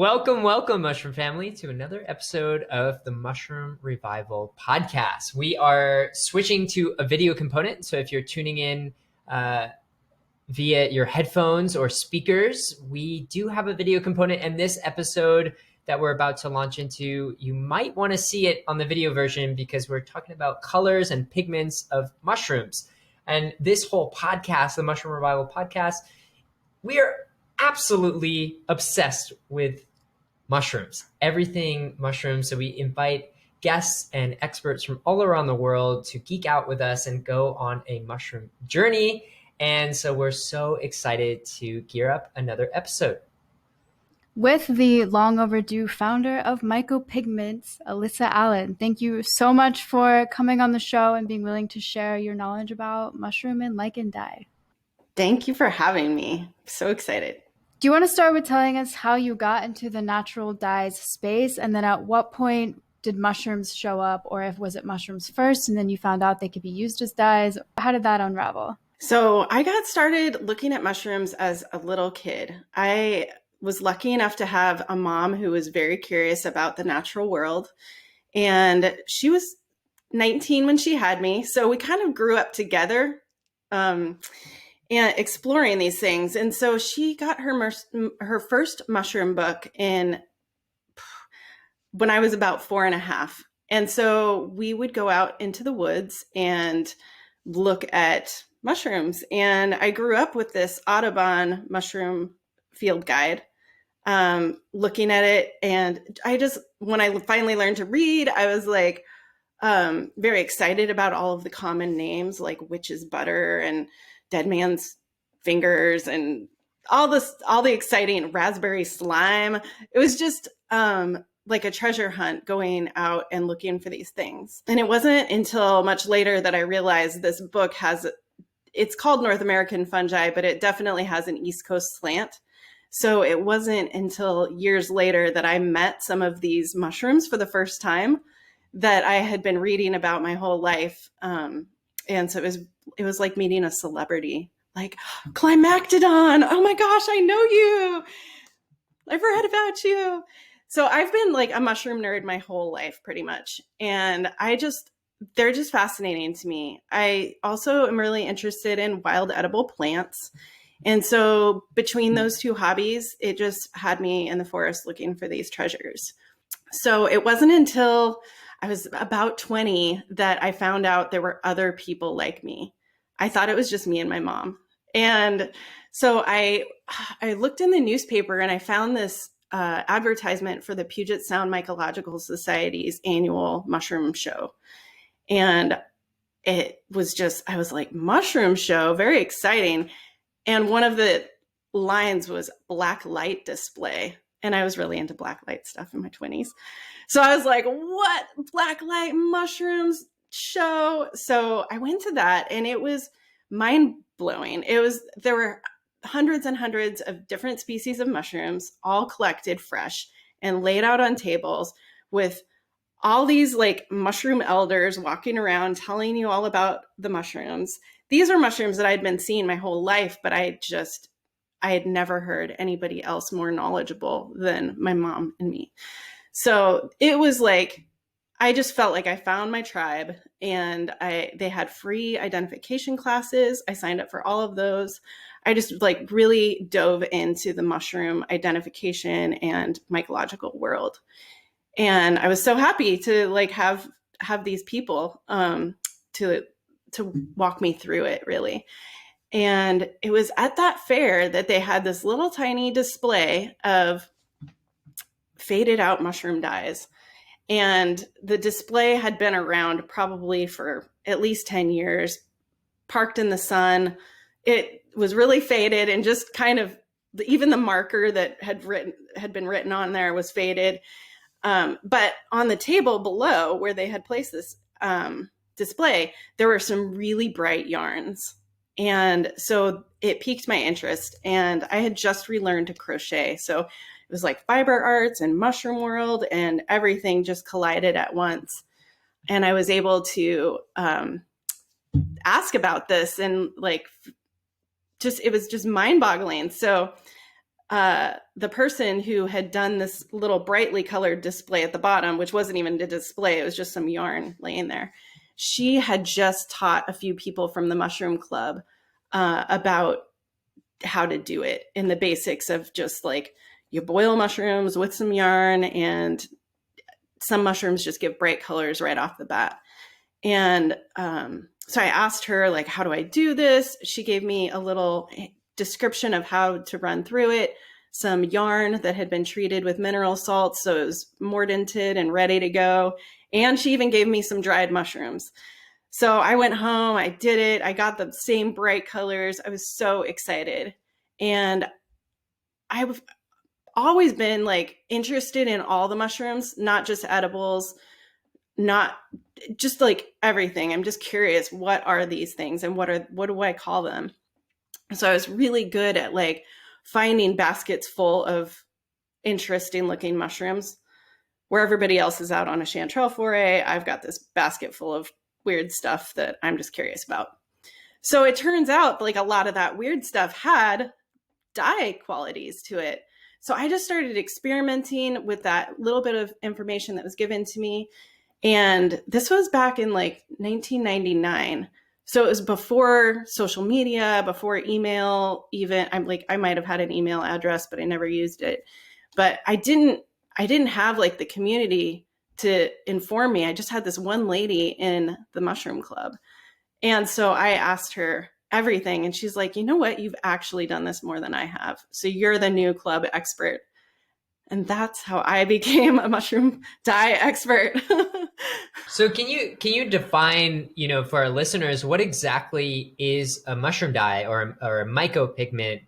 Welcome, Mushroom Family, to another episode of the Mushroom Revival podcast. We are switching to a video component, so if you're tuning in via your headphones or speakers, we do have a video component, and this episode that we're about to launch into, you might want to see it on the video version because we're talking about colors and pigments of mushrooms. And this whole podcast, the Mushroom Revival podcast, we are absolutely obsessed with mushrooms, everything mushrooms. So we invite guests and experts from all around the world to geek out with us and go on a mushroom journey. And so we're so excited to gear up another episode. With the long overdue founder of Mycopigments, Alissa Allen. Thank you so much for coming on the show and being willing to share your knowledge about mushroom and lichen dye. Thank you for having me. So excited. Do you want to start with telling us how you got into the natural dyes space, and then at what point did mushrooms show up, or if was it mushrooms first and then you found out they could be used as dyes? How did that unravel? So I got started looking at mushrooms as a little kid. I was lucky enough to have a mom who was very curious about the natural world, and she was 19 when she had me. So we kind of grew up together. And exploring these things. And so she got her first mushroom book when I was about 4.5. And so we would go out into the woods and look at mushrooms. And I grew up with this Audubon mushroom field guide, looking at it. And when I finally learned to read, I was like, very excited about all of the common names like witch's butter and dead man's fingers and all the exciting raspberry slime. It was just like a treasure hunt going out and looking for these things. And it wasn't until much later that I realized this book it's called North American Fungi, but it definitely has an East Coast slant. So it wasn't until years later that I met some of these mushrooms for the first time that I had been reading about my whole life. And so it was like meeting a celebrity, like Climactodon. Oh my gosh, I know you. I've read about you. So I've been like a mushroom nerd my whole life pretty much. And they're just fascinating to me. I also am really interested in wild edible plants. And so between those two hobbies, it just had me in the forest looking for these treasures. So it wasn't until I was about 20 that I found out there were other people like me. I thought it was just me and my mom. And so I looked in the newspaper and I found this advertisement for the Puget Sound Mycological Society's annual mushroom show. And I was like, mushroom show, very exciting. And one of the lines was black light display. And I was really into black light stuff in my 20s. So I was like, what? Black light mushrooms show? So I went to that and it was mind blowing. There were hundreds and hundreds of different species of mushrooms, all collected fresh and laid out on tables with all these like mushroom elders walking around telling you all about the mushrooms. These are mushrooms that I'd been seeing my whole life, but I had never heard anybody else more knowledgeable than my mom and me. So it was like, I just felt like I found my tribe, and they had free identification classes. I signed up for all of those. I just like really dove into the mushroom identification and mycological world. And I was so happy to like have these people to walk me through it, really. And it was at that fair that they had this little tiny display of faded out mushroom dyes. And the display had been around probably for at least 10 years, parked in the sun. It was really faded and just kind of, even the marker that had been written on there was faded. But on the table below where they had placed this display, there were some really bright yarns. And so it piqued my interest, and I had just relearned to crochet. So it was like fiber arts and mushroom world and everything just collided at once. And I was able to ask about this, and like, it was just mind boggling. So the person who had done this little brightly colored display at the bottom, which wasn't even a display, it was just some yarn laying there. She had just taught a few people from the mushroom club about how to do it in the basics of just like you boil mushrooms with some yarn, and some mushrooms just give bright colors right off the bat. And so I asked her, like, how do I do this? She gave me a little description of how to run through it, some yarn that had been treated with mineral salts, so it was mordanted and ready to go. And she even gave me some dried mushrooms. So I went home, I did it, I got the same bright colors. I was so excited. And I've always been like interested in all the mushrooms, not just edibles, not just like everything. I'm just curious, what are these things and what do I call them? So I was really good at like finding baskets full of interesting looking mushrooms. Where everybody else is out on a chanterelle foray, I've got this basket full of weird stuff that I'm just curious about. So it turns out like a lot of that weird stuff had dye qualities to it. So I just started experimenting with that little bit of information that was given to me. And this was back in like 1999. So it was before social media, before email, even. I might have had an email address, but I never used it. But I didn't have like the community to inform me. I just had this one lady in the mushroom club. And so I asked her everything. And she's like, you know what? You've actually done this more than I have. So you're the new club expert. And that's how I became a mushroom dye expert. So can you define, for our listeners, what exactly is a mushroom dye or a mycopigment?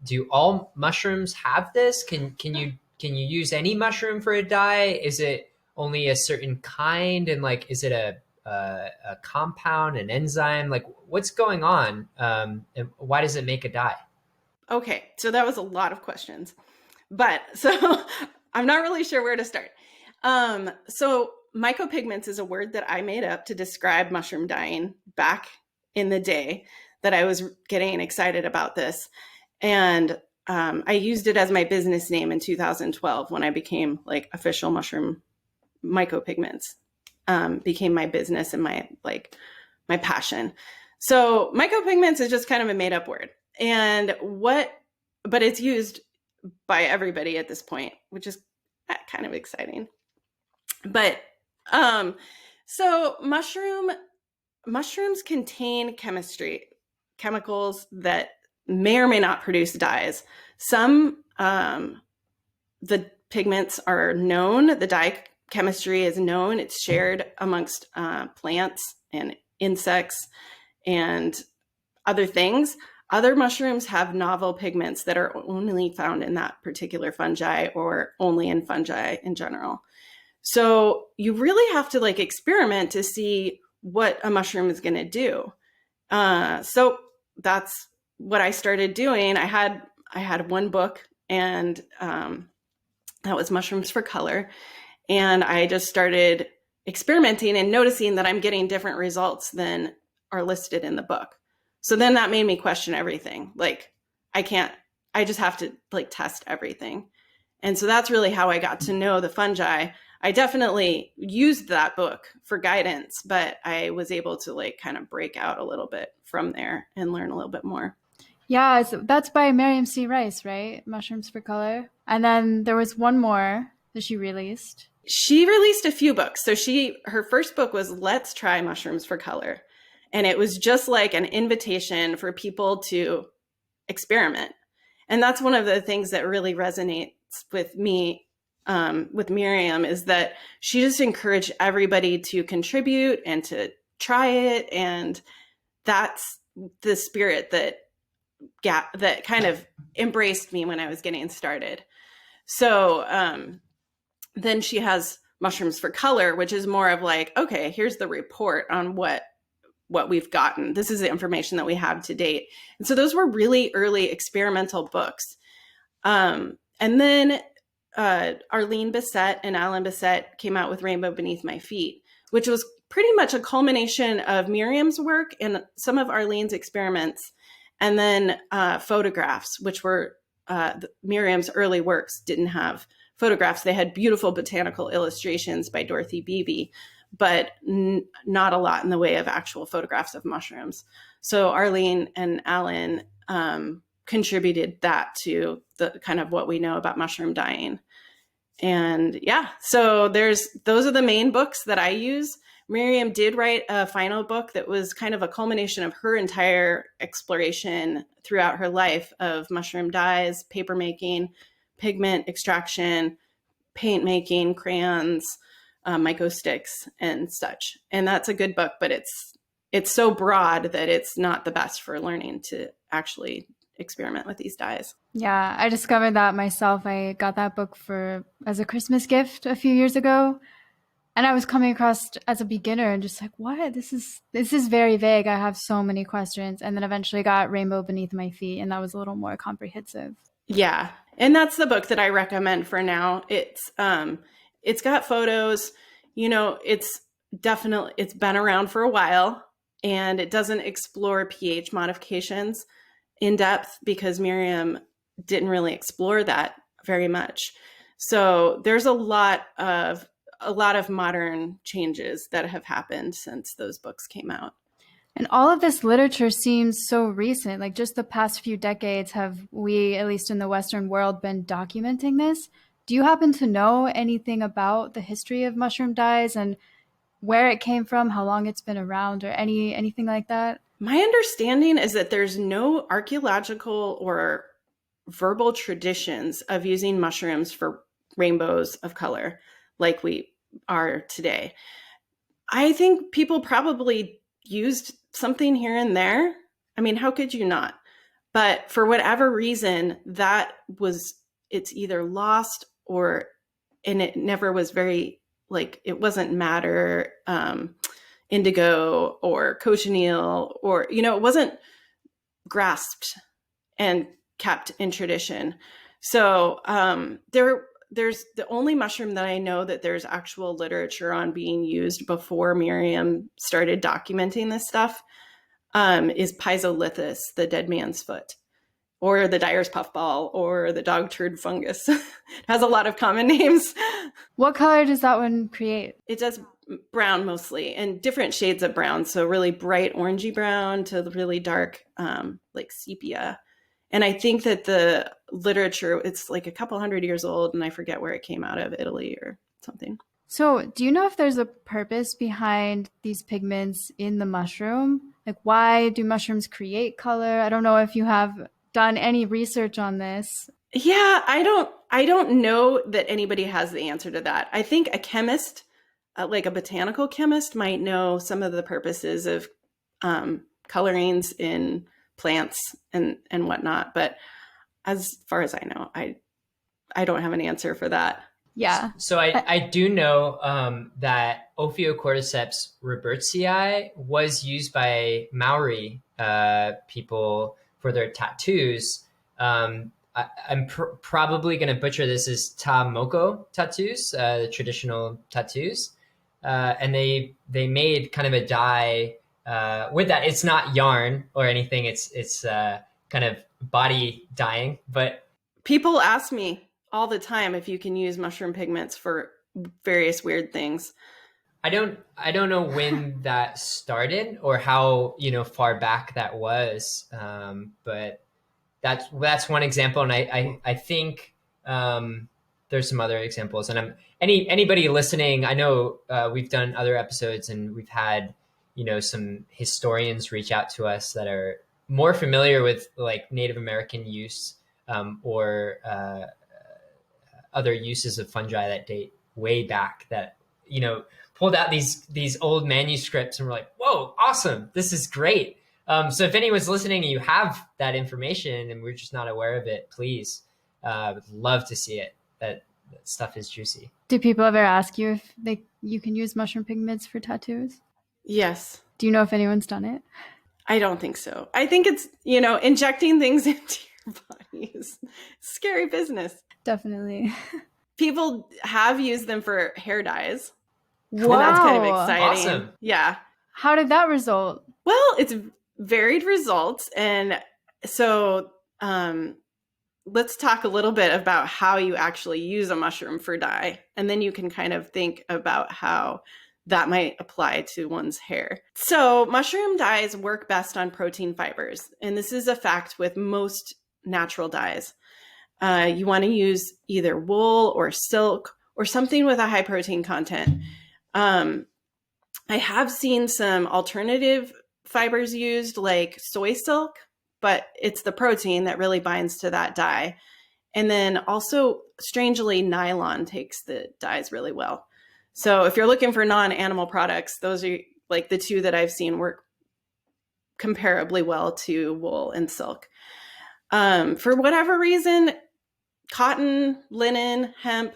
Do all mushrooms have this? Can you use any mushroom for a dye? Is it only a certain kind? And like, is it a compound, an enzyme? Like, what's going on? And why does it make a dye? Okay, so that was a lot of questions. But so I'm not really sure where to start. So mycopigments is a word that I made up to describe mushroom dyeing back in the day that I was getting excited about this. And I used it as my business name in 2012 when I became like official mushroom mycopigments, became my business and my passion. So mycopigments is just kind of a made up word. But it's used by everybody at this point, which is kind of exciting. But so mushrooms contain chemicals that may or may not produce dyes. Some the pigments are known, the dye chemistry is known, it's shared amongst plants and insects and other things. Other mushrooms have novel pigments that are only found in that particular fungi or only in fungi in general. So you really have to like experiment to see what a mushroom is going to do. So that's what I started doing. I had one book, and that was Mushrooms for Color. And I just started experimenting and noticing that I'm getting different results than are listed in the book. So then that made me question everything. Like I just have to like test everything. And so that's really how I got to know the fungi. I definitely used that book for guidance, but I was able to like kind of break out a little bit from there and learn a little bit more. Yeah, that's by Miriam C. Rice, right? Mushrooms for Color. And then there was one more that she released. She released a few books. So her first book was Let's Try Mushrooms for Color. And it was just like an invitation for people to experiment. And that's one of the things that really resonates with me, with Miriam, is that she just encouraged everybody to contribute and to try it. And that's the spirit that kind of embraced me when I was getting started. So then she has Mushrooms for Color, which is more of like, okay, here's the report on what we've gotten. This is the information that we have to date. And so those were really early experimental books. And then Arlene Bissett and Alan Bissett came out with Rainbow Beneath My Feet, which was pretty much a culmination of Miriam's work and some of Arlene's experiments, and then photographs, which were Miriam's early works didn't have photographs. They had beautiful botanical illustrations by Dorothy Beebe, but not a lot in the way of actual photographs of mushrooms. So Arlene and Allen contributed that to the kind of what we know about mushroom dyeing. And yeah, so those are the main books that I use. Miriam did write a final book that was kind of a culmination of her entire exploration throughout her life of mushroom dyes, paper making, pigment extraction, paint making, crayons, myco sticks, and such. And that's a good book, but it's so broad that it's not the best for learning to actually experiment with these dyes. Yeah, I discovered that myself. I got that book as a Christmas gift a few years ago. And I was coming across as a beginner and just like, what? This is very vague. I have so many questions. And then eventually got Rainbow Beneath My Feet, and that was a little more comprehensive. Yeah. And that's the book that I recommend for now. It's got photos, it's been around for a while, and it doesn't explore pH modifications in depth because Miriam didn't really explore that very much. So there's a lot of modern changes that have happened since those books came out. And all of this literature seems so recent. Like just the past few decades have we, at least in the Western world, been documenting this. Do you happen to know anything about the history of mushroom dyes and where it came from, how long it's been around, or anything like that? My understanding is that there's no archaeological or verbal traditions of using mushrooms for rainbows of color like we are today. I think people probably used something here and there. I mean, how could you not? But for whatever reason, it's either lost and it never was very, it wasn't madder, indigo or cochineal, or, it wasn't grasped and kept in tradition. So there's the only mushroom that I know that there's actual literature on being used before Miriam started documenting this stuff is Piezolythus, the dead man's foot, or the dyer's puffball, or the dog turd fungus. It has a lot of common names. What color does that one create? It does brown mostly, and different shades of brown. So really bright orangey brown to really dark, like sepia. And I think that the literature, it's like a couple hundred years old, and I forget where it came out of, Italy or something. So do you know if there's a purpose behind these pigments in the mushroom? Like, why do mushrooms create color? I don't know if you have done any research on this. Yeah, I don't know that anybody has the answer to that. I think a chemist, like a botanical chemist, might know some of the purposes of colorings in plants and whatnot. But as far as I know, I don't have an answer for that. Yeah. So I do know that Ophiocordyceps robertsii was used by Maori people for their tattoos. I'm probably going to butcher this as ta moko tattoos, the traditional tattoos. And they made kind of a dye with that. It's not yarn or anything. It's kind of body dyeing. But people ask me all the time if you can use mushroom pigments for various weird things. I don't know when that started or how far back that was. But that's one example, and I think there's some other examples. And anybody listening, I know we've done other episodes, and we've had some historians reach out to us that are more familiar with like Native American use or other uses of fungi that date way back, that pulled out these old manuscripts and were like, whoa, awesome, this is great. So if anyone's listening and you have that information and we're just not aware of it, please, would love to see it. That stuff is juicy. Do people ever ask you if you can use mushroom pigments for tattoos? Yes. Do you know if anyone's done it? I don't think so. I think it's, injecting things into your body is scary business. Definitely. People have used them for hair dyes. Wow. And that's kind of exciting. Awesome. Yeah. How did that result? Well, it's varied results. And so let's talk a little bit about how you actually use a mushroom for dye. And then you can kind of think about how that might apply to one's hair. So mushroom dyes work best on protein fibers. And this is a fact with most natural dyes. You want to use either wool or silk or something with a high protein content. I have seen some alternative fibers used like soy silk, but it's the protein that really binds to that dye. And then also, strangely, nylon takes the dyes really well. So if you're looking for non-animal products, those are like the two that I've seen work comparably well to wool and silk. For whatever reason, cotton, linen, hemp,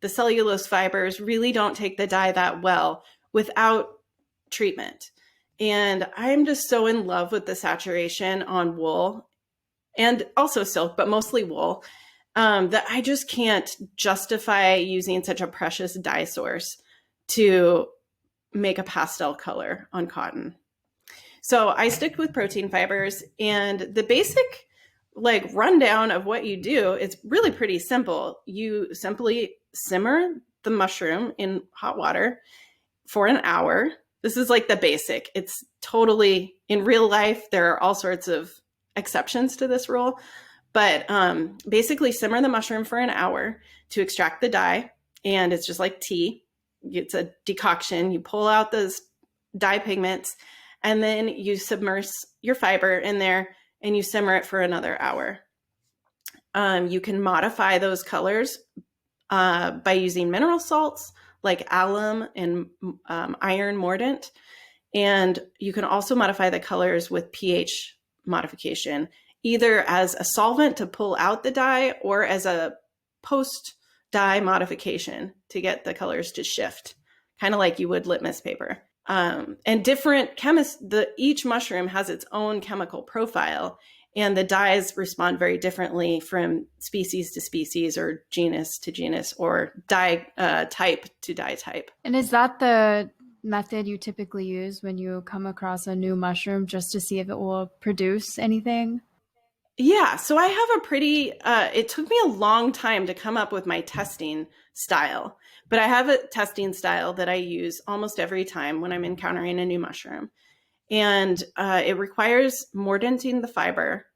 the cellulose fibers really don't take the dye that well without treatment. And I'm just so in love with the saturation on wool and also silk, but mostly wool, that I just can't justify using such a precious dye source to make a pastel color on cotton. So I stick with protein fibers, and the basic like rundown of what you do, it's really pretty simple. You simply simmer the mushroom in hot water for an hour. This is like the basic. It's totally, in real life, there are all sorts of exceptions to this rule, but basically simmer the mushroom for an hour to extract the dye. And it's just like tea. It's a decoction. You pull out those dye pigments, and then you submerge your fiber in there and you simmer it for another hour. You can modify those colors by using mineral salts like alum and iron mordant. And you can also modify the colors with pH modification, either as a solvent to pull out the dye or as a post-dye modification to get the colors to shift, kind of like you would litmus paper. And different each mushroom has its own chemical profile, and the dyes respond very differently from species to species or genus to genus or dye type to dye type. And is that the method you typically use when you come across a new mushroom, just to see if it will produce anything? Yeah, so I have a pretty, it took me a long time to come up with my testing style, but I have a testing style that I use almost every time when I'm encountering a new mushroom. And it requires mordanting the fiber.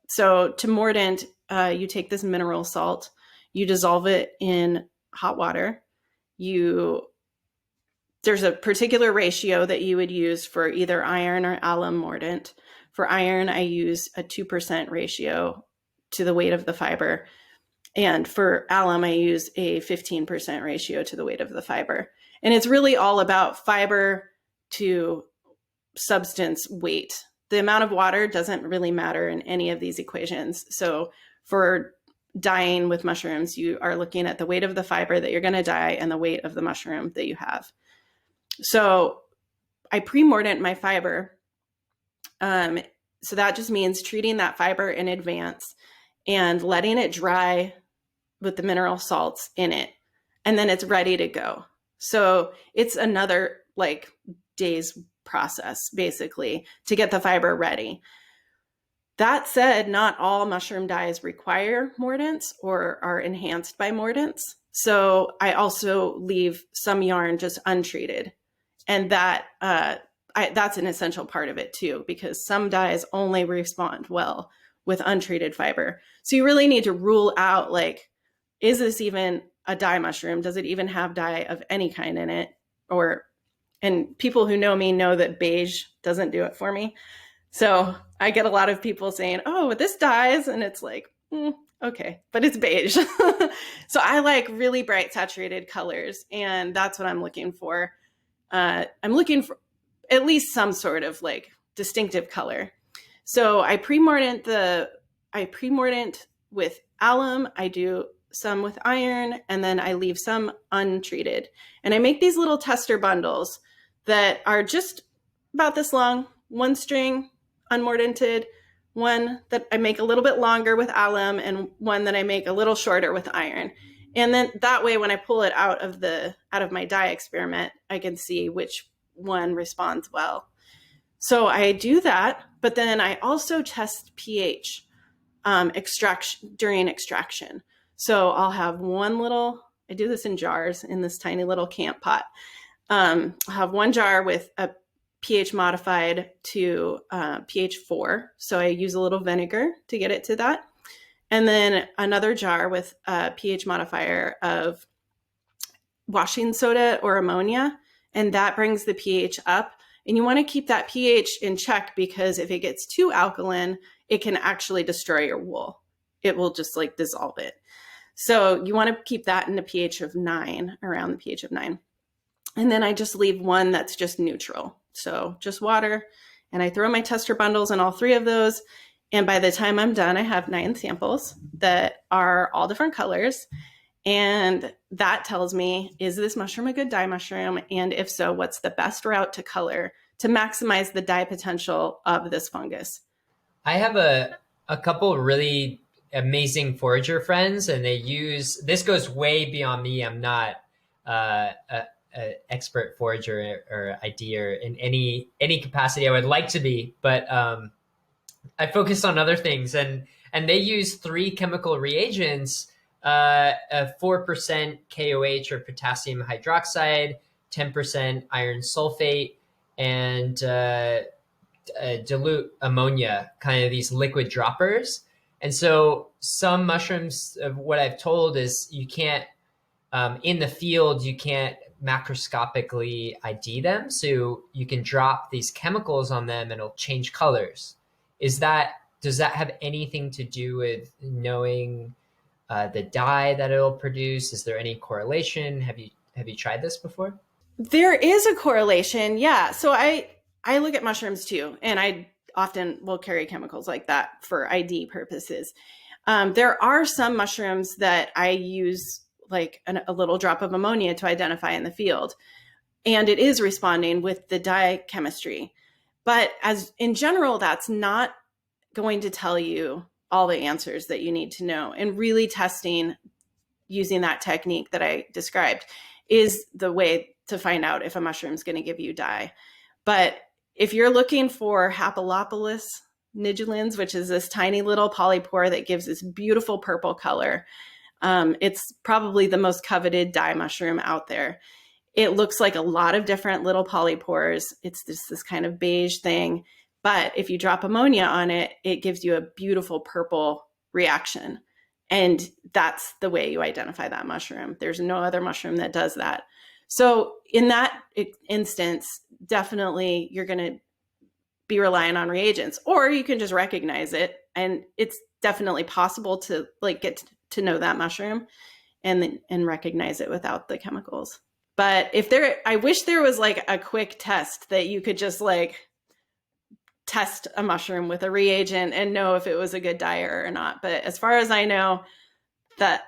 So to mordant, you take this mineral salt, you dissolve it in hot water. There's a particular ratio that you would use for either iron or alum mordant. For iron, I use a 2% ratio to the weight of the fiber. And for alum, I use a 15% ratio to the weight of the fiber. And it's really all about fiber to substance weight. The amount of water doesn't really matter in any of these equations. So for dyeing with mushrooms, you are looking at the weight of the fiber that you're going to dye and the weight of the mushroom that you have. So I pre-mordant my fiber. So that just means treating that fiber in advance and letting it dry with the mineral salts in it. And then it's ready to go. So it's another like day's process basically to get the fiber ready. That said, not all mushroom dyes require mordants or are enhanced by mordants. So I also leave some yarn just untreated. And that's an essential part of it too, because some dyes only respond well with untreated fiber. So you really need to rule out, like, is this even a dye mushroom? Does it even have dye of any kind in it? And people who know me know that beige doesn't do it for me. So I get a lot of people saying, oh, this dyes. And it's like, okay, but it's beige. So I like really bright saturated colors. And that's what I'm looking for. I'm looking for at least some sort of like distinctive color. So I pre-mordant with alum. I do some with iron, and then I leave some untreated. And I make these little tester bundles that are just about this long, one string unmordanted, one that I make a little bit longer with alum, and one that I make a little shorter with iron. And then that way, when I pull it out of my dye experiment, I can see which one responds well. So I do that, but then I also test pH. extraction during extraction. So I'll have I do this in jars in this tiny little camp pot. I'll have one jar with a pH modified to pH 4. So I use a little vinegar to get it to that. And then another jar with a pH modifier of washing soda or ammonia. And that brings the pH up. And you want to keep that pH in check, because if it gets too alkaline, it can actually destroy your wool. It will just like dissolve it. So you want to keep that in a pH of 9, around the pH of 9. And then I just leave one that's just neutral. So just water. And I throw my tester bundles in all 3 of those. And by the time I'm done, I have 9 samples that are all different colors. And that tells me, is this mushroom a good dye mushroom? And if so, what's the best route to color to maximize the dye potential of this fungus? I have a couple really amazing forager friends, and they use, this goes way beyond me. I'm not an expert forager or IDer in any capacity. I would like to be, but I focus on other things. And they use 3 chemical reagents, a 4% KOH or potassium hydroxide, 10% iron sulfate, and dilute ammonia, kind of these liquid droppers. And so some mushrooms, what I've told is you can't, in the field, you can't macroscopically ID them. So you can drop these chemicals on them and it'll change colors. Does that have anything to do with knowing the dye that it'll produce? Is there any correlation? Have you tried this before? There is a correlation. Yeah. So I look at mushrooms too, and I often will carry chemicals like that for ID purposes. There are some mushrooms that I use like a little drop of ammonia to identify in the field, and it is responding with the dye chemistry. But as in general, that's not going to tell you all the answers that you need to know. And really testing using that technique that I described is the way to find out if a mushroom is going to give you dye. But if you're looking for Hapalopolis nigilans, which is this tiny little polypore that gives this beautiful purple color, it's probably the most coveted dye mushroom out there. It looks like a lot of different little polypores. It's just this kind of beige thing. But if you drop ammonia on it, it gives you a beautiful purple reaction. And that's the way you identify that mushroom. There's no other mushroom that does that. So in that instance, definitely you're going to be relying on reagents, or you can just recognize it. And it's definitely possible to like get to know that mushroom and recognize it without the chemicals. But I wish there was like a quick test that you could just like test a mushroom with a reagent and know if it was a good dyer or not. But as far as I know, that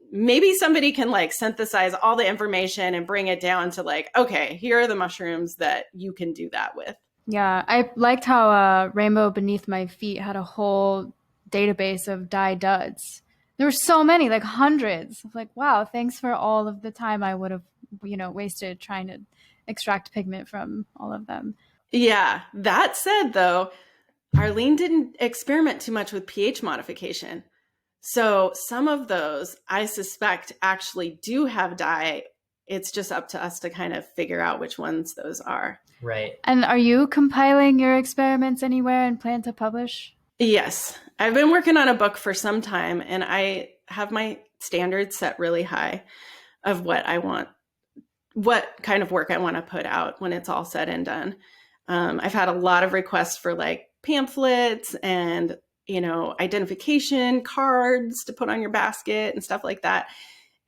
maybe somebody can like synthesize all the information and bring it down to like, okay, here are the mushrooms that you can do that with. Yeah, I liked how Rainbow Beneath My Feet had a whole database of dye duds. There were so many, like hundreds. Like, wow, thanks for all of the time I would have, wasted trying to extract pigment from all of them. Yeah, that said, though, Arlene didn't experiment too much with pH modification. So some of those, I suspect, actually do have dye. It's just up to us to kind of figure out which ones those are. Right. And are you compiling your experiments anywhere and plan to publish? Yes. I've been working on a book for some time, and I have my standards set really high of what kind of work I want to put out when it's all said and done. I've had a lot of requests for like pamphlets and, identification cards to put on your basket and stuff like that.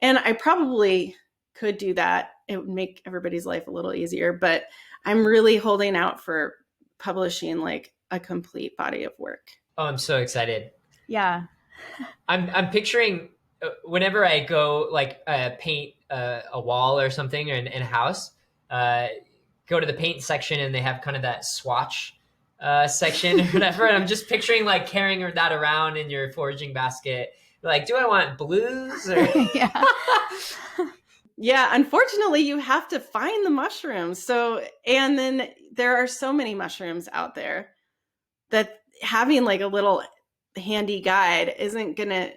And I probably could do that. It would make everybody's life a little easier, but I'm really holding out for publishing like a complete body of work. Oh, I'm so excited. Yeah. I'm picturing whenever I go like paint a wall or something or in a house, go to the paint section and they have kind of that swatch section or whatever. And I'm just picturing like carrying that around in your foraging basket. Like, do I want blues? Or... Yeah. Yeah, unfortunately, you have to find the mushrooms. So, and then there are so many mushrooms out there that having like a little handy guide isn't going to,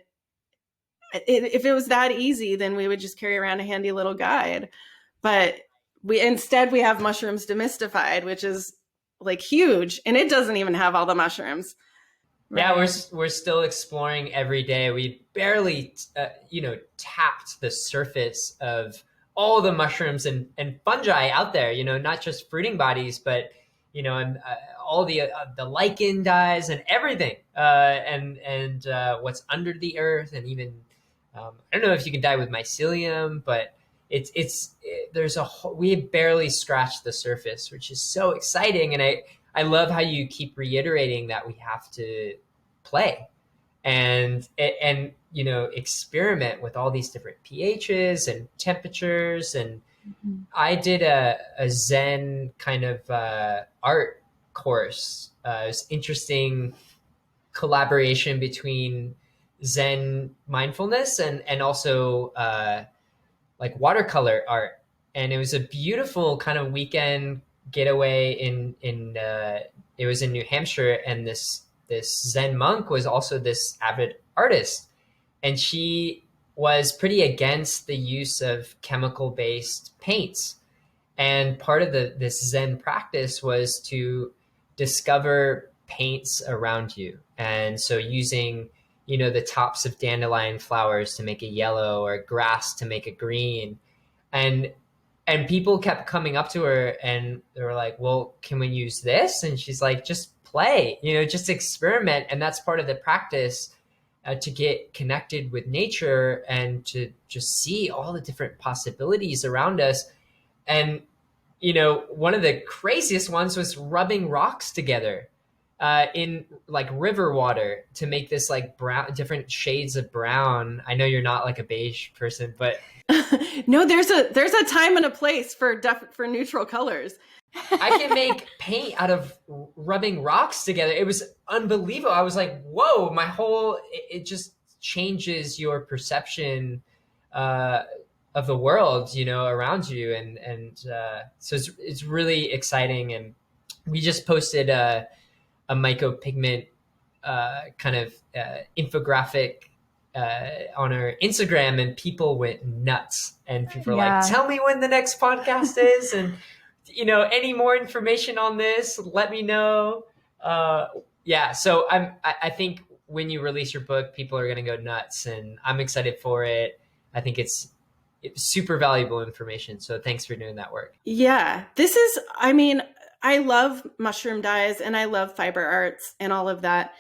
if it was that easy, then we would just carry around a handy little guide. But we have mushrooms demystified, which is like huge, and it doesn't even have all the mushrooms. Yeah, we're still exploring every day. We barely, tapped the surface of all the mushrooms and fungi out there. Not just fruiting bodies, but and all the lichen dyes and everything, and what's under the earth, and even I don't know if you can dye with mycelium, but we barely scratched the surface, which is so exciting, and I love how you keep reiterating that we have to play and experiment with all these different pHs and temperatures. And I did a Zen kind of art course. It was interesting collaboration between Zen mindfulness and also like watercolor art. And it was a beautiful kind of weekend getaway in it was in New Hampshire, and this Zen monk was also this avid artist, and she was pretty against the use of chemical-based paints. And part of this Zen practice was to discover paints around you. And so using, the tops of dandelion flowers to make a yellow, or grass to make a green. And people kept coming up to her and they were like, well, can we use this? And she's like, just play, just experiment. And that's part of the practice, to get connected with nature and to just see all the different possibilities around us. And, one of the craziest ones was rubbing rocks together in like river water to make this like brown, different shades of brown. I know you're not like a beige person, but no, there's a time and a place for neutral colors. I can make paint out of rubbing rocks together. It was unbelievable. I was like, whoa, it just changes your perception of the world, around you. And so it's really exciting. And we just posted a mycopigment kind of infographic on our Instagram, and people went nuts. And people were like, tell me when the next podcast is. And any more information on this, let me know. So I think when you release your book, people are going to go nuts, and I'm excited for it. I think it's super valuable information. So thanks for doing that work. Yeah, I love mushroom dyes and I love fiber arts and all of that.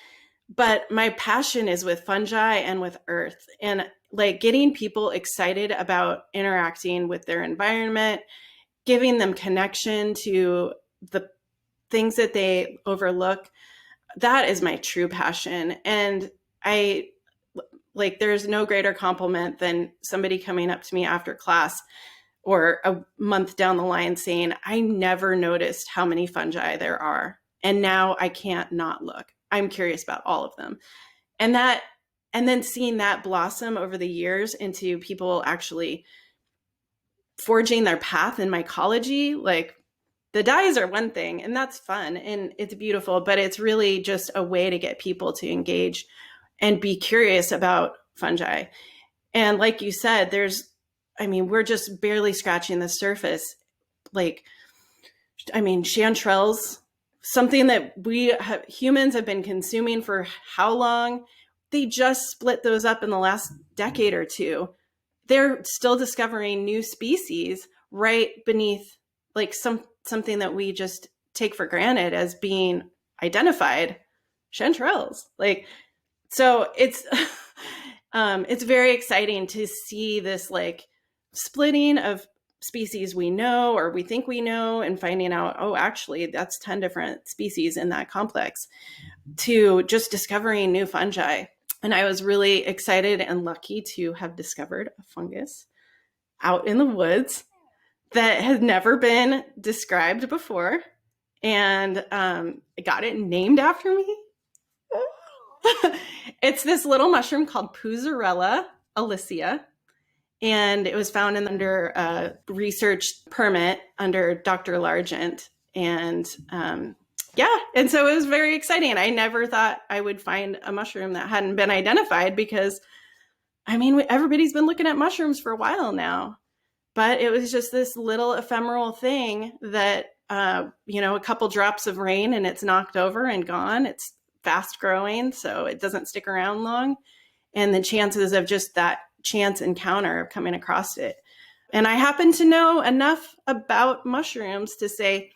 But my passion is with fungi and with earth, and like getting people excited about interacting with their environment, giving them connection to the things that they overlook. That is my true passion. And there's no greater compliment than somebody coming up to me after class or a month down the line saying, I never noticed how many fungi there are, and now I can't not look. I'm curious about all of them. And then seeing that blossom over the years into people actually forging their path in mycology. Like, the dyes are one thing, and that's fun and it's beautiful, but it's really just a way to get people to engage and be curious about fungi. And like you said, we're just barely scratching the surface. Chanterelles, something that humans have been consuming for how long? They just split those up in the last decade or two. They're still discovering new species right beneath something that we just take for granted as being identified, chanterelles. So it's it's very exciting to see this splitting of species we know or we think we know, and finding out, oh, actually that's 10 different species in that complex, to just discovering new fungi. And I was really excited and lucky to have discovered a fungus out in the woods that had never been described before. And I got it named after me. It's this little mushroom called Puzzarella Alissa. And it was found under a research permit under Dr. Largent. And Yeah. And so it was very exciting. I never thought I would find a mushroom that hadn't been identified because, I mean, everybody's been looking at mushrooms for a while now. But it was just this little ephemeral thing that, a couple drops of rain and it's knocked over and gone. It's fast growing, so it doesn't stick around long. And the chances of just that chance encounter of coming across it. And I happen to know enough about mushrooms to say,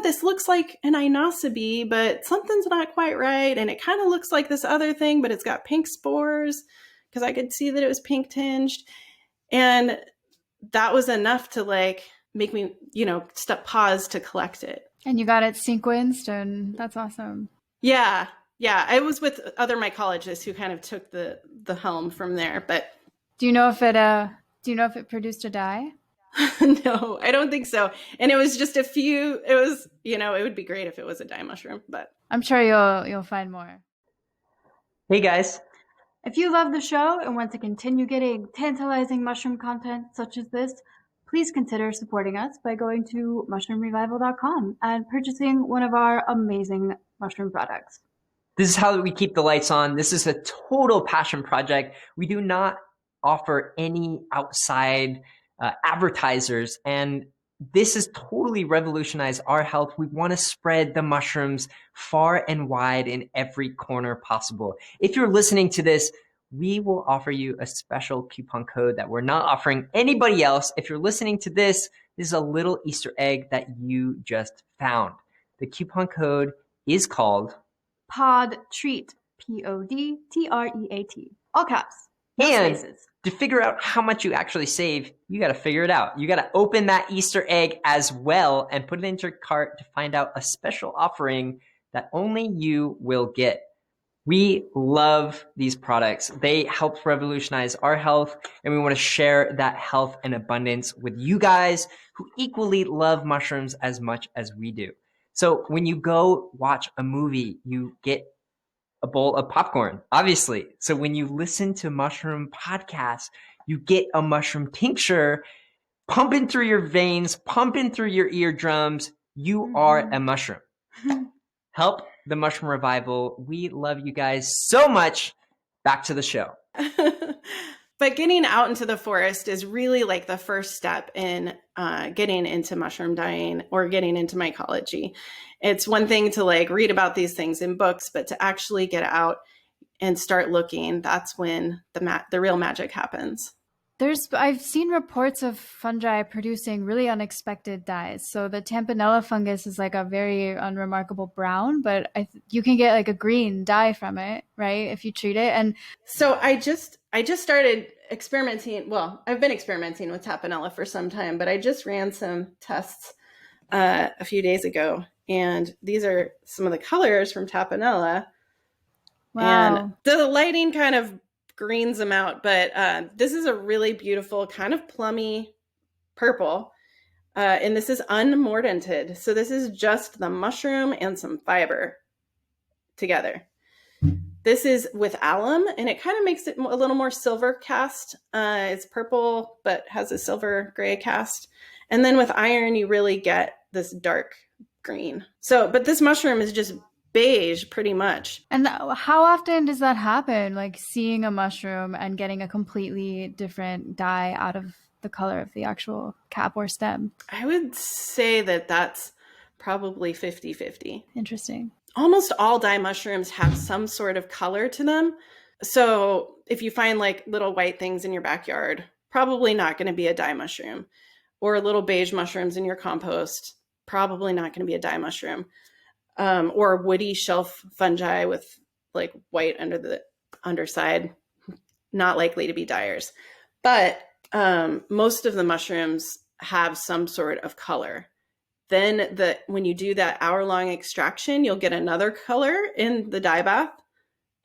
this looks like an inocebi, but something's not quite right. And it kind of looks like this other thing, but it's got pink spores because I could see that it was pink tinged. And that was enough to make me, pause to collect it. And you got it sequenced, and that's awesome. Yeah. Yeah. I was with other mycologists who kind of took the helm from there, but do you know if it produced a dye? No, I don't think so. And it was just a few, it would be great if it was a dye mushroom, but I'm sure you'll find more. Hey guys. If you love the show and want to continue getting tantalizing mushroom content such as this, please consider supporting us by going to mushroomrevival.com and purchasing one of our amazing mushroom products. This is how we keep the lights on. This is a total passion project. We do not offer any outside advertisers, and this has totally revolutionized our health. We want to spread the mushrooms far and wide in every corner possible. If you're listening to this, we will offer you a special coupon code that we're not offering anybody else. If you're listening to this, this is a little Easter egg that you just found. The coupon code is called PODTREAT, PODTREAT, all caps, no and spaces. To figure out how much you actually save, you got to figure it out. You got to open that Easter egg as well and put it into your cart to find out a special offering that only you will get. We love these products. They help revolutionize our health, and we want to share that health and abundance with you guys who equally love mushrooms as much as we do. So when you go watch a movie, you get a bowl of popcorn, obviously. So when you listen to mushroom podcasts, you get a mushroom tincture pumping through your veins, pumping through your eardrums. You are a mushroom. Help the Mushroom Revival. We love you guys so much. Back to the show. But getting out into the forest is really like the first step in getting into mushroom dyeing or getting into mycology. It's one thing to read about these things in books, but to actually get out and start looking, that's when the real magic happens. I've seen reports of fungi producing really unexpected dyes. So the Tampanella fungus is like a very unremarkable brown, but you can get a green dye from it, right? If you treat it. And so I just started experimenting. Well, I've been experimenting with Tampanella for some time, but I just ran some tests a few days ago. And these are some of the colors from Tampanella. Wow. And the lighting kind of greens them out, but this is a really beautiful kind of plummy purple. And this is unmordanted. So this is just the mushroom and some fiber together. This is with alum, and it kind of makes it a little more silver cast. It's purple, but has a silver gray cast. And then with iron, you really get this dark green. But this mushroom is just beige pretty much. And how often does that happen? Seeing a mushroom and getting a completely different dye out of the color of the actual cap or stem? I would say that that's probably 50-50. Interesting. Almost all dye mushrooms have some sort of color to them. So if you find little white things in your backyard, probably not going to be a dye mushroom. Or little beige mushrooms in your compost, probably not going to be a dye mushroom. Or woody shelf fungi with white under the underside, not likely to be dyers. But most of the mushrooms have some sort of color. Then when you do that hour-long extraction, you'll get another color in the dye bath.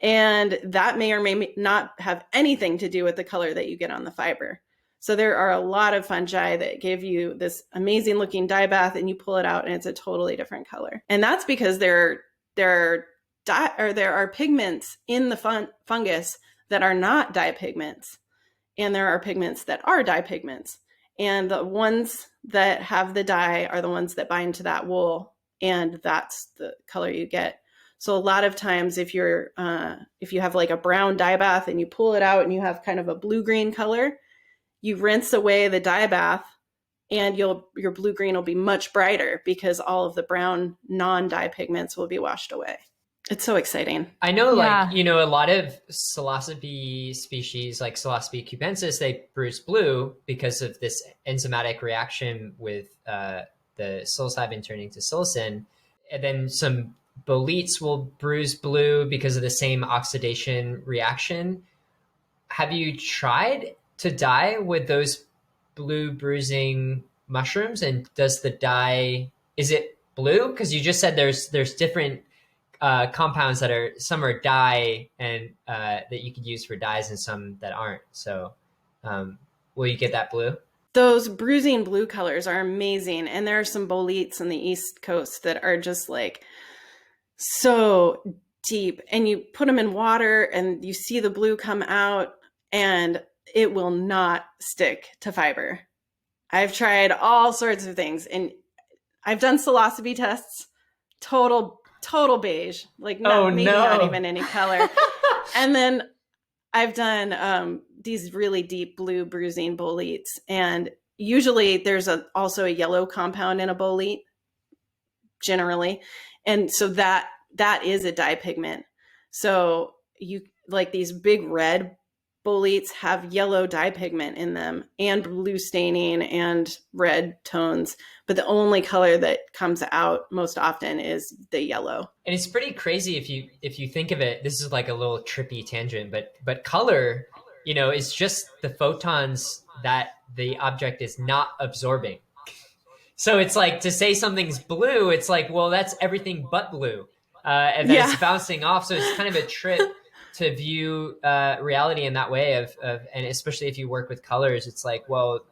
And that may or may not have anything to do with the color that you get on the fiber. So there are a lot of fungi that give you this amazing looking dye bath, and you pull it out and it's a totally different color. And that's because there are pigments in the fungus that are not dye pigments. And there are pigments that are dye pigments. And the ones that have the dye are the ones that bind to that wool and that's the color you get. So a lot of times if you have like a brown dye bath and you pull it out and you have kind of a blue-green color, you rinse away the dye bath and your blue-green will be much brighter because all of the brown non-dye pigments will be washed away. It's so exciting. I know, Yeah. like, a lot of psilocybe species, like Psilocybe cubensis, they bruise blue because of this enzymatic reaction with the psilocybin turning to psilocin. And then some boletes will bruise blue because of the same oxidation reaction. Have you tried to dye with those blue bruising mushrooms? And does the dye, is it blue? Because you just said there's different compounds some are dye and that you could use for dyes and some that aren't. So will you get that blue? Those bruising blue colors are amazing. And there are some boletes on the East Coast that are just like so deep. And you put them in water and you see the blue come out and it will not stick to fiber. I've tried all sorts of things and I've done psilocybe tests, total beige, like maybe not even any color. And then I've done these really deep blue bruising boletes, and usually there's also a yellow compound in a bolete, generally, and so that is a dye pigment. So you like these big red boletes have yellow dye pigment in them and blue staining and red tones, but the only color that comes out most often is the yellow. And it's pretty crazy if you think of it. This is like a little trippy tangent, but color, is just the photons that the object is not absorbing. So it's like to say something's blue, it's like, well, that's everything but blue, and then it's bouncing off. So it's kind of a trip to view reality in that way and especially if you work with colors, it's like, well,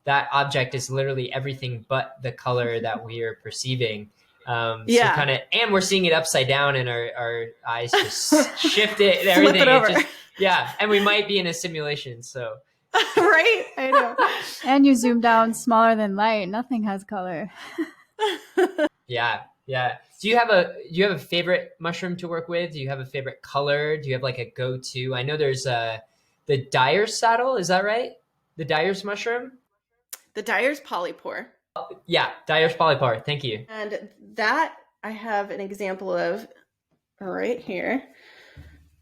that object is literally everything but the color that we are perceiving. So kind of, and we're seeing it upside down and our eyes just shift it and everything. Flip it over. And we might be in a simulation. So right, I know. And you zoom down smaller than light. Nothing has color. Yeah. Do you have a favorite mushroom to work with? Do you have a favorite color? Do you have like a go-to? I know there's the dyer's saddle. Is that right? The dyer's mushroom? The dyer's polypore. Yeah, dyer's polypore. Thank you. And that I have an example of right here.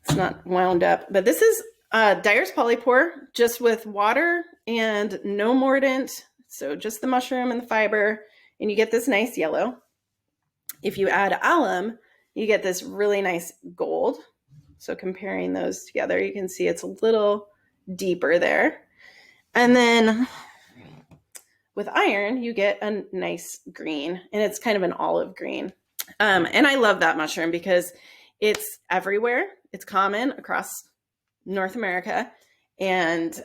It's not wound up, but this is dyer's polypore, just with water and no mordant. So just the mushroom and the fiber, and you get this nice yellow. If you add alum, you get this really nice gold. So comparing those together, you can see it's a little deeper there. And then with iron, you get a nice green, and it's kind of an olive green. And I love that mushroom because it's everywhere. It's common across North America, and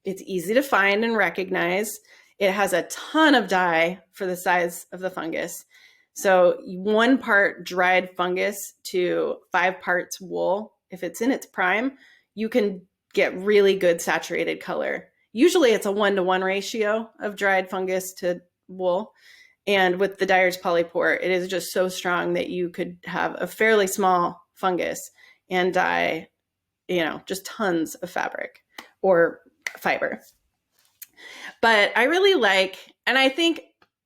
it's easy to find and recognize. It has a ton of dye for the size of the fungus. So 1 part dried fungus to 5 parts wool, if it's in its prime, you can get really good saturated color. Usually it's a 1-to-1 ratio of dried fungus to wool. And with the dyer's polypore, it is just so strong that you could have a fairly small fungus and dye, just tons of fabric or fiber. But I really like, and I think,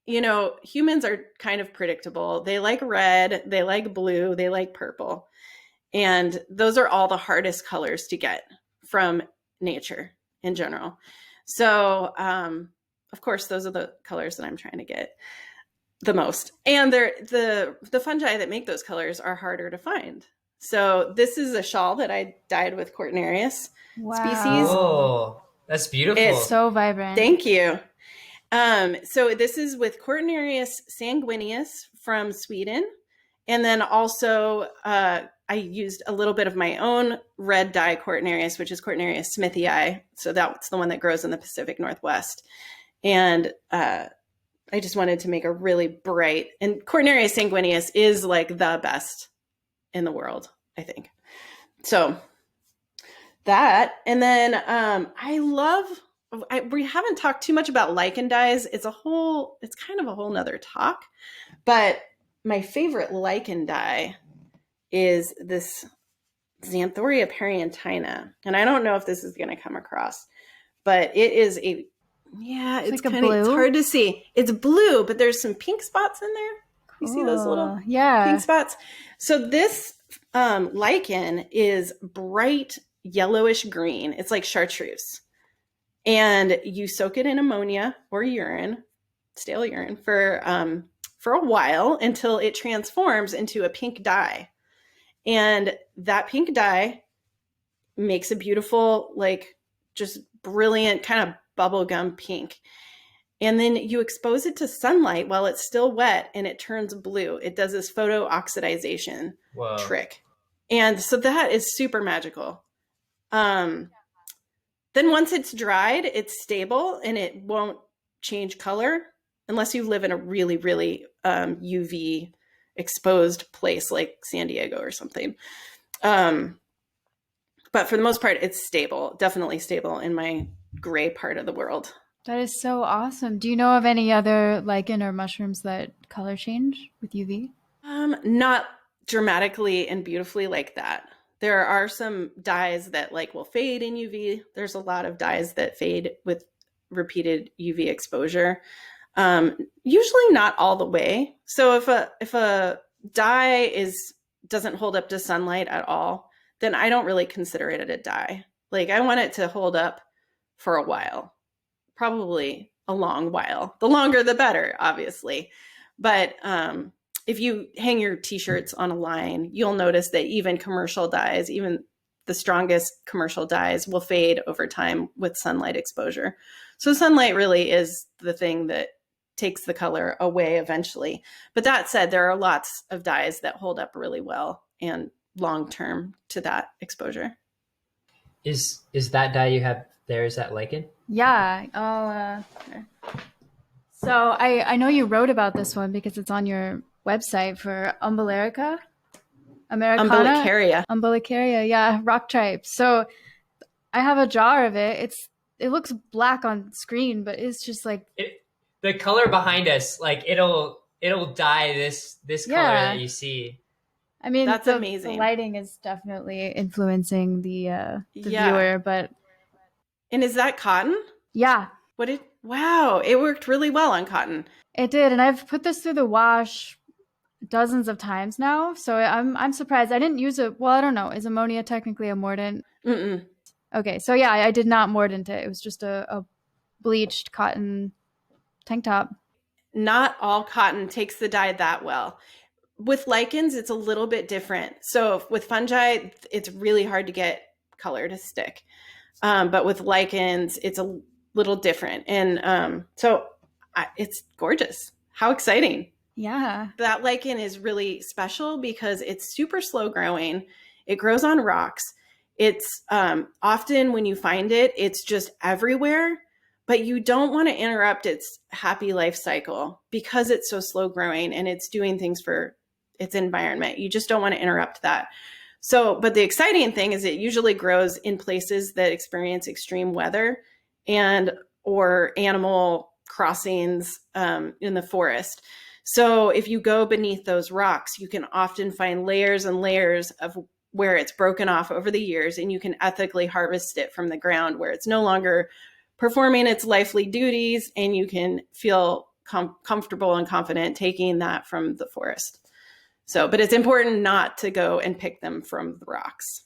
humans are kind of predictable. They like red, they like blue, they like purple. And those are all the hardest colors to get from nature in general. So, of course, those are the colors that I'm trying to get the most. And the fungi that make those colors are harder to find. So this is a shawl that I dyed with Cortinarius species. Oh, that's beautiful. It's so vibrant. Thank you. So this is with Cortinarius sanguineus from Sweden. And then also I used a little bit of my own red dye Cortinarius, which is Cortinarius smithii. So that's the one that grows in the Pacific Northwest. And I just wanted to make a really bright, and Cortinarius sanguineus is like the best in the world, I think. So that, and then we haven't talked too much about lichen dyes. It's kind of a whole nother talk, but my favorite lichen dye is this Xanthoria periantina. And I don't know if this is going to come across, but it is it's like a kind of, it's blue? hard to see. It's blue, but there's some pink spots in there. You see those little pink spots? So this lichen is bright yellowish green. It's like chartreuse. And you soak it in ammonia or urine, stale urine, for a while until it transforms into a pink dye. And that pink dye makes a beautiful, like, just brilliant kind of bubblegum pink. And then you expose it to sunlight while it's still wet and it turns blue. It does this photo oxidization trick. And so that is super magical. Then once it's dried, it's stable and it won't change color unless you live in a really, really UV exposed place like San Diego or something. But for the most part, it's stable, definitely stable in my gray part of the world. That is so awesome. Do you know of any other lichen or mushrooms that color change with UV? Not dramatically and beautifully like that. There are some dyes that like will fade in UV. There's a lot of dyes that fade with repeated UV exposure. Usually not all the way. So if a dye doesn't hold up to sunlight at all, then I don't really consider it a dye. Like, I want it to hold up for a while, probably a long while. The longer, the better, obviously. But if you hang your t-shirts on a line, you'll notice that even commercial dyes, even the strongest commercial dyes, will fade over time with sunlight exposure. So sunlight really is the thing that takes the color away eventually. But that said, there are lots of dyes that hold up really well and long-term to that exposure. Is that dye you have there, is that lichen? Yeah. So I know you wrote about this one because it's on your website for Umbellarica. Umbellicaria, yeah, rock type. So I have a jar of it. It looks black on screen, but it's just like the color behind us, like it'll dye this color that you see. I mean, that's amazing. The lighting is definitely influencing the viewer, but. And is that cotton? Yeah. Wow, it worked really well on cotton. It did, and I've put this through the wash dozens of times now, so I'm surprised. I didn't use it. Well, I don't know. Is ammonia technically a mordant? Mm-mm. Okay, so yeah, I did not mordant it. It was just a bleached cotton tank top. Not all cotton takes the dye that well. With lichens, it's a little bit different. So with fungi, it's really hard to get color to stick. But with lichens, it's a little different. And it's gorgeous. How exciting. Yeah. That lichen is really special because it's super slow growing. It grows on rocks. It's often when you find it, it's just everywhere. But you don't want to interrupt its happy life cycle because it's so slow growing and it's doing things for its environment. You just don't want to interrupt that. So, but the exciting thing is it usually grows in places that experience extreme weather or animal crossings in the forest. So if you go beneath those rocks, you can often find layers and layers of where it's broken off over the years, and you can ethically harvest it from the ground where it's no longer performing its lifely duties, and you can feel comfortable and confident taking that from the forest. So, but it's important not to go and pick them from the rocks.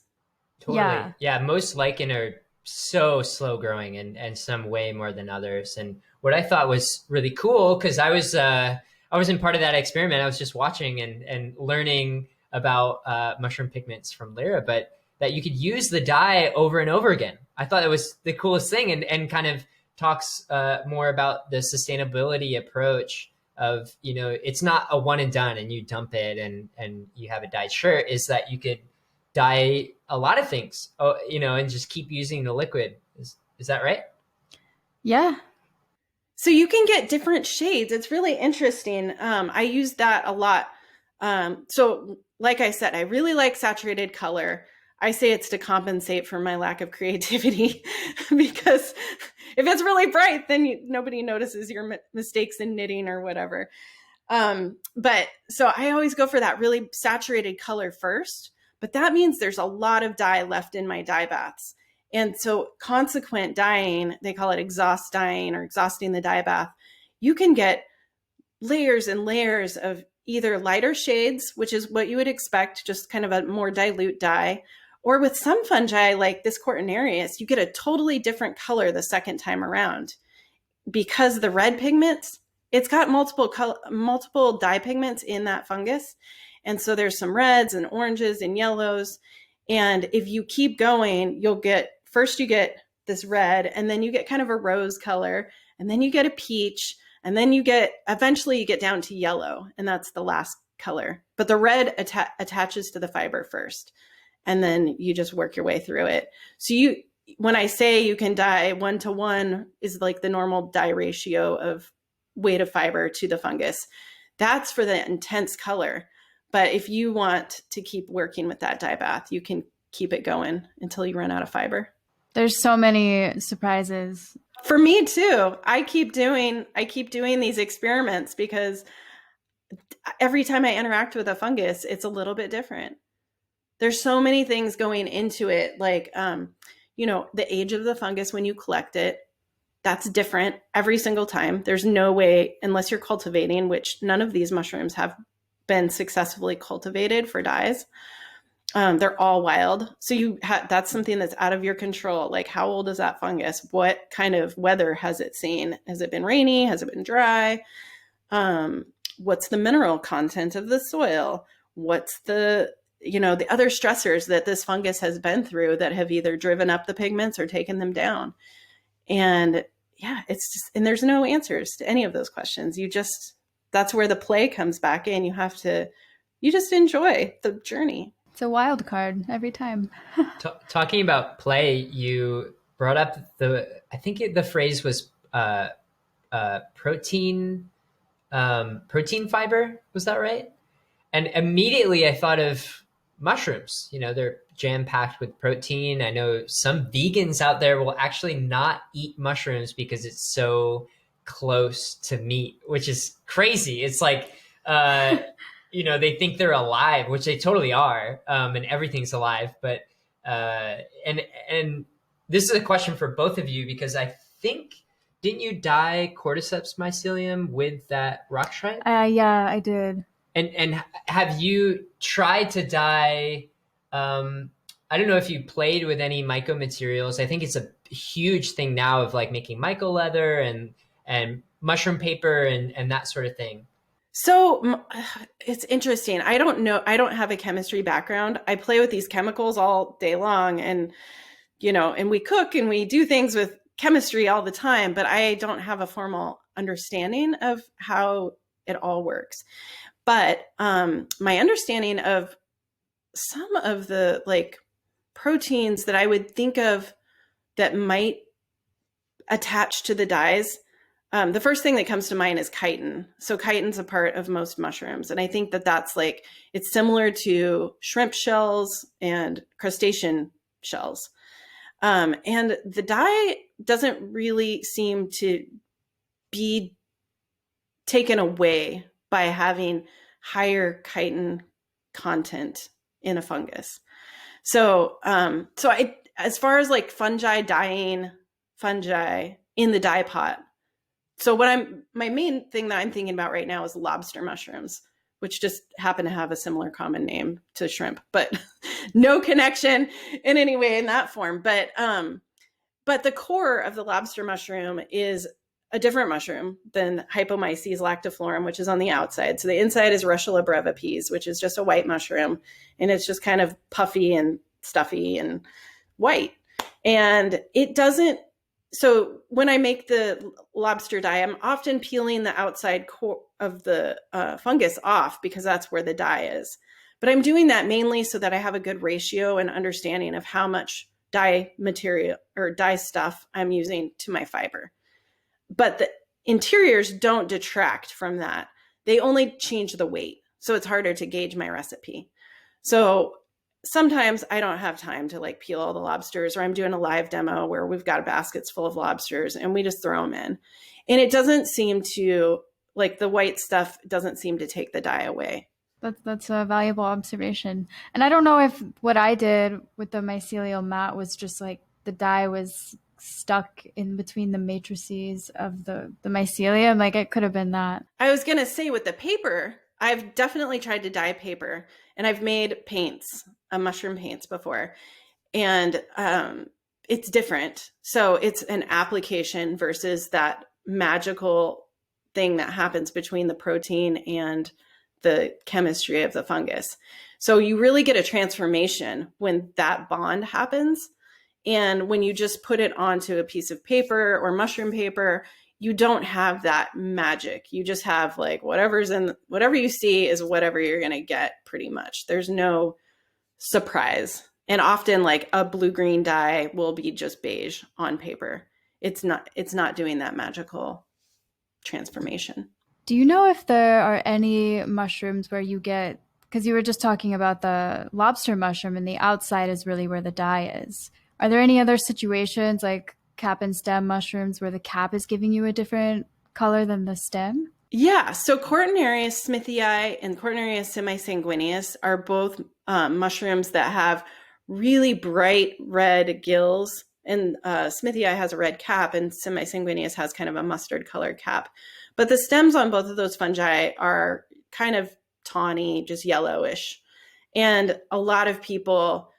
Totally. Yeah, most lichen are so slow growing and some way more than others. And what I thought was really cool, because I wasn't part of that experiment. I was just watching and learning about mushroom pigments from Lyra, but that you could use the dye over and over again. I thought it was the coolest thing, and kind of talks more about the sustainability approach of, it's not a one and done and you dump it and you have a dyed shirt. Is that you could dye a lot of things, and just keep using the liquid. Is that right? Yeah. So you can get different shades. It's really interesting. I use that a lot. So like I said, I really like saturated color. I say it's to compensate for my lack of creativity because if it's really bright, then nobody notices your mistakes in knitting or whatever. But so I always go for that really saturated color first, but that means there's a lot of dye left in my dye baths. And so consequent dyeing, they call it exhaust dyeing or exhausting the dye bath. You can get layers and layers of either lighter shades, which is what you would expect, just kind of a more dilute dye, or with some fungi like this Cortinarius, you get a totally different color the second time around. Because the red pigments, it's got multiple dye pigments in that fungus. And so there's some reds and oranges and yellows. And if you keep going, you get this red, and then you get kind of a rose color, and then you get a peach, and then eventually you get down to yellow, and that's the last color. But the red attaches to the fiber first, and then you just work your way through it. So when I say you can dye 1-to-1 is like the normal dye ratio of weight of fiber to the fungus. That's for the intense color. But if you want to keep working with that dye bath, you can keep it going until you run out of fiber. There's so many surprises. For me too. I keep doing these experiments because every time I interact with a fungus, it's a little bit different. There's so many things going into it, like the age of the fungus when you collect it, that's different every single time. There's no way, unless you're cultivating, which none of these mushrooms have been successfully cultivated for dyes. They're all wild. So that's something that's out of your control. Like, how old is that fungus? What kind of weather has it seen? Has it been rainy? Has it been dry? What's the mineral content of the soil? What's the other stressors that this fungus has been through that have either driven up the pigments or taken them down? And yeah, and there's no answers to any of those questions. That's where the play comes back in. You just enjoy the journey. It's a wild card every time. Talking about play, you brought up the phrase was protein fiber. Was that right? And immediately I thought of mushrooms. They're jam-packed with protein. I know some vegans out there will actually not eat mushrooms because it's so close to meat, which is crazy. It's like, they think they're alive, which they totally are, and everything's alive. But and this is a question for both of you, because I think, didn't you dye cordyceps mycelium with that rock shrike? Yeah, I did. And have you tried to dye? I don't know if you played with any myco materials. I think it's a huge thing now of like making myco leather and mushroom paper and that sort of thing. So it's interesting. I don't know. I don't have a chemistry background. I play with these chemicals all day long, and we cook and we do things with chemistry all the time, but I don't have a formal understanding of how it all works. But my understanding of some of the proteins that I would think of that might attach to the dyes, the first thing that comes to mind is chitin. So chitin's a part of most mushrooms. And I think that's it's similar to shrimp shells and crustacean shells. And the dye doesn't really seem to be taken away by having higher chitin content in a fungus. So as far as fungi dyeing fungi in the dye pot, so my main thing that I'm thinking about right now is lobster mushrooms, which just happen to have a similar common name to shrimp, but no connection in any way in that form. But the core of the lobster mushroom is a different mushroom than Hypomyces lactiflorum, which is on the outside. So the inside is Russula breviipes, which is just a white mushroom, and it's just kind of puffy and stuffy and white. And it doesn't. So when I make the lobster dye, I'm often peeling the outside core of the fungus off because that's where the dye is. But I'm doing that mainly so that I have a good ratio and understanding of how much dye material or dye stuff I'm using to my fiber. But the interiors don't detract from that. They only change the weight. So it's harder to gauge my recipe. So sometimes I don't have time to peel all the lobsters, or I'm doing a live demo where we've got baskets full of lobsters and we just throw them in. And it doesn't seem to like the white stuff doesn't seem to take the dye away. That's a valuable observation. And I don't know if what I did with the mycelial mat was just like the dye was stuck in between the matrices of the mycelium. Like it could have been that. I was going to say with the paper, I've definitely tried to dye paper, and I've made paints, mushroom paints before. And it's different. So it's an application versus that magical thing that happens between the protein and the chemistry of the fungus. So you really get a transformation when that bond happens. And when you just put it onto a piece of paper or mushroom paper, you don't have that magic. You just have like whatever you see is whatever you're going to get pretty much. There's no surprise. And often like a blue-green dye will be just beige on paper. It's not doing that magical transformation. Do you know if there are any mushrooms where you get, because you were just talking about the lobster mushroom and the outside is really where the dye is. Are there any other situations like cap and stem mushrooms where the cap is giving you a different color than the stem? Yeah. So Cortinarius smithii and Cortinarius semisanguineus are both mushrooms that have really bright red gills. And smithii has a red cap and semisanguineus has kind of a mustard colored cap. But the stems on both of those fungi are kind of tawny, just yellowish. And a lot of people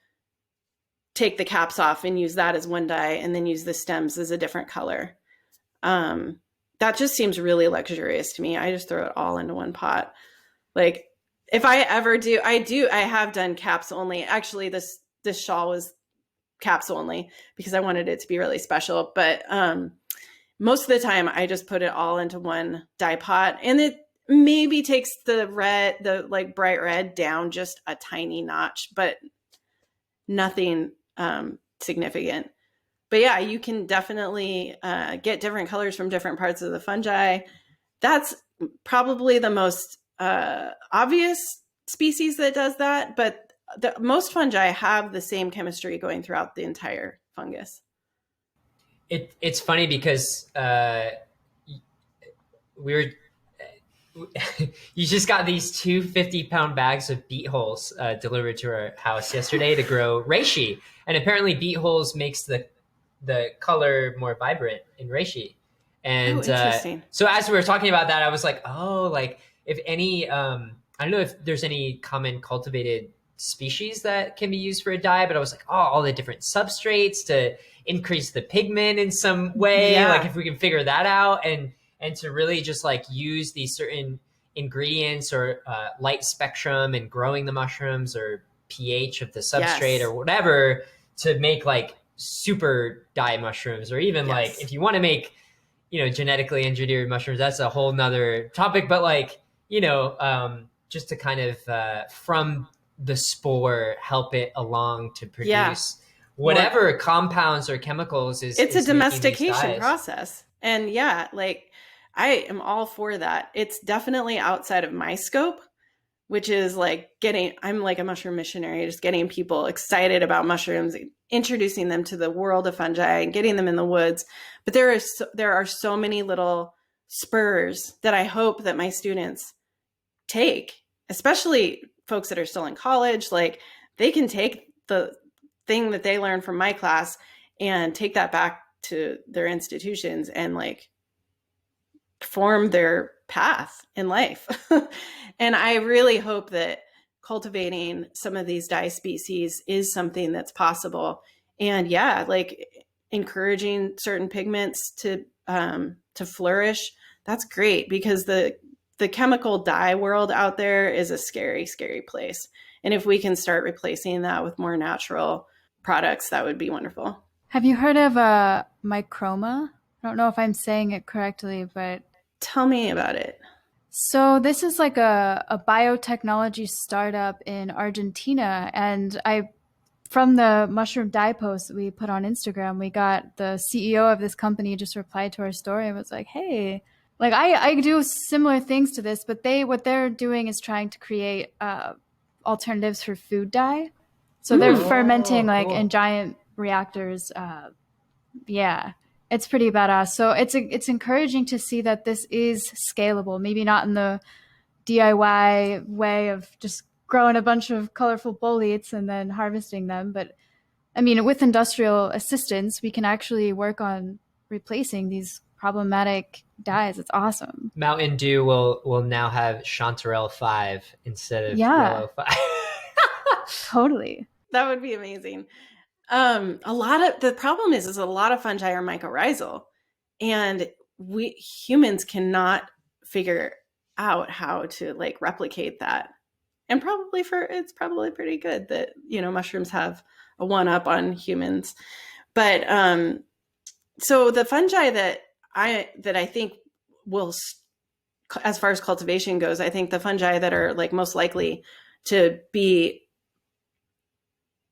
take the caps off and use that as one dye and then use the stems as a different color. That just seems really luxurious to me. I just throw it all into one pot. Like if I ever do, I have done caps only. Actually, this shawl was caps only because I wanted it to be really special. But most of the time I just put it all into one dye pot, and it maybe takes the like bright red down just a tiny notch, but nothing significant. But yeah, you can definitely get different colors from different parts of the fungi. That's probably the most obvious species that does that, but most fungi have the same chemistry going throughout the entire fungus. It's funny because you just got these 2 50-pound bags of beet holes delivered to our house yesterday to grow reishi, and apparently beet holes makes the color more vibrant in reishi. And interesting. So as we were talking about that, I was like, oh, like if any, I don't know if there's any common cultivated species that can be used for a dye, but I was like, oh, all the different substrates to increase the pigment in some way. Yeah. Like if we can figure that out and to really just like use these certain ingredients or light spectrum and growing the mushrooms or pH of the substrate or whatever to make like super dye mushrooms, or even like if you want to make, genetically engineered mushrooms, that's a whole nother topic. But like, just to kind of from the spore help it along to produce whatever compounds or chemicals it's a domestication process. And like I am all for that. It's definitely outside of my scope, which is like I'm like a mushroom missionary, just getting people excited about mushrooms, introducing them to the world of fungi and getting them in the woods. But there are so many little spurs that I hope that my students take, especially folks that are still in college. Like they can take the thing that they learned from my class and take that back to their institutions and like form their path in life. And I really hope that cultivating some of these dye species is something that's possible. And like encouraging certain pigments to flourish. That's great, because the chemical dye world out there is a scary, scary place. And if we can start replacing that with more natural products, that would be wonderful. Have you heard of mycroma? I don't know if I'm saying it correctly, but tell me about it. So this is like a biotechnology startup in Argentina. And from the mushroom dye post that we put on Instagram, we got the CEO of this company just replied to our story and was like, hey, like I do similar things to this, but what they're doing is trying to create alternatives for food dye. So they're fermenting like in giant reactors. It's pretty badass. So it's encouraging to see that this is scalable. Maybe not in the DIY way of just growing a bunch of colorful boletes and then harvesting them, but I mean, with industrial assistance, we can actually work on replacing these problematic dyes. It's awesome. Mountain Dew will now have Chanterelle 5 instead of Yeah, Yellow 5. totally. That would be amazing. A lot of the problem is a lot of fungi are mycorrhizal, and we humans cannot figure out how to like replicate that. And it's probably pretty good that, you know, mushrooms have a one up on humans. But so the fungi that I think will, as far as cultivation goes, I think the fungi that are like most likely to be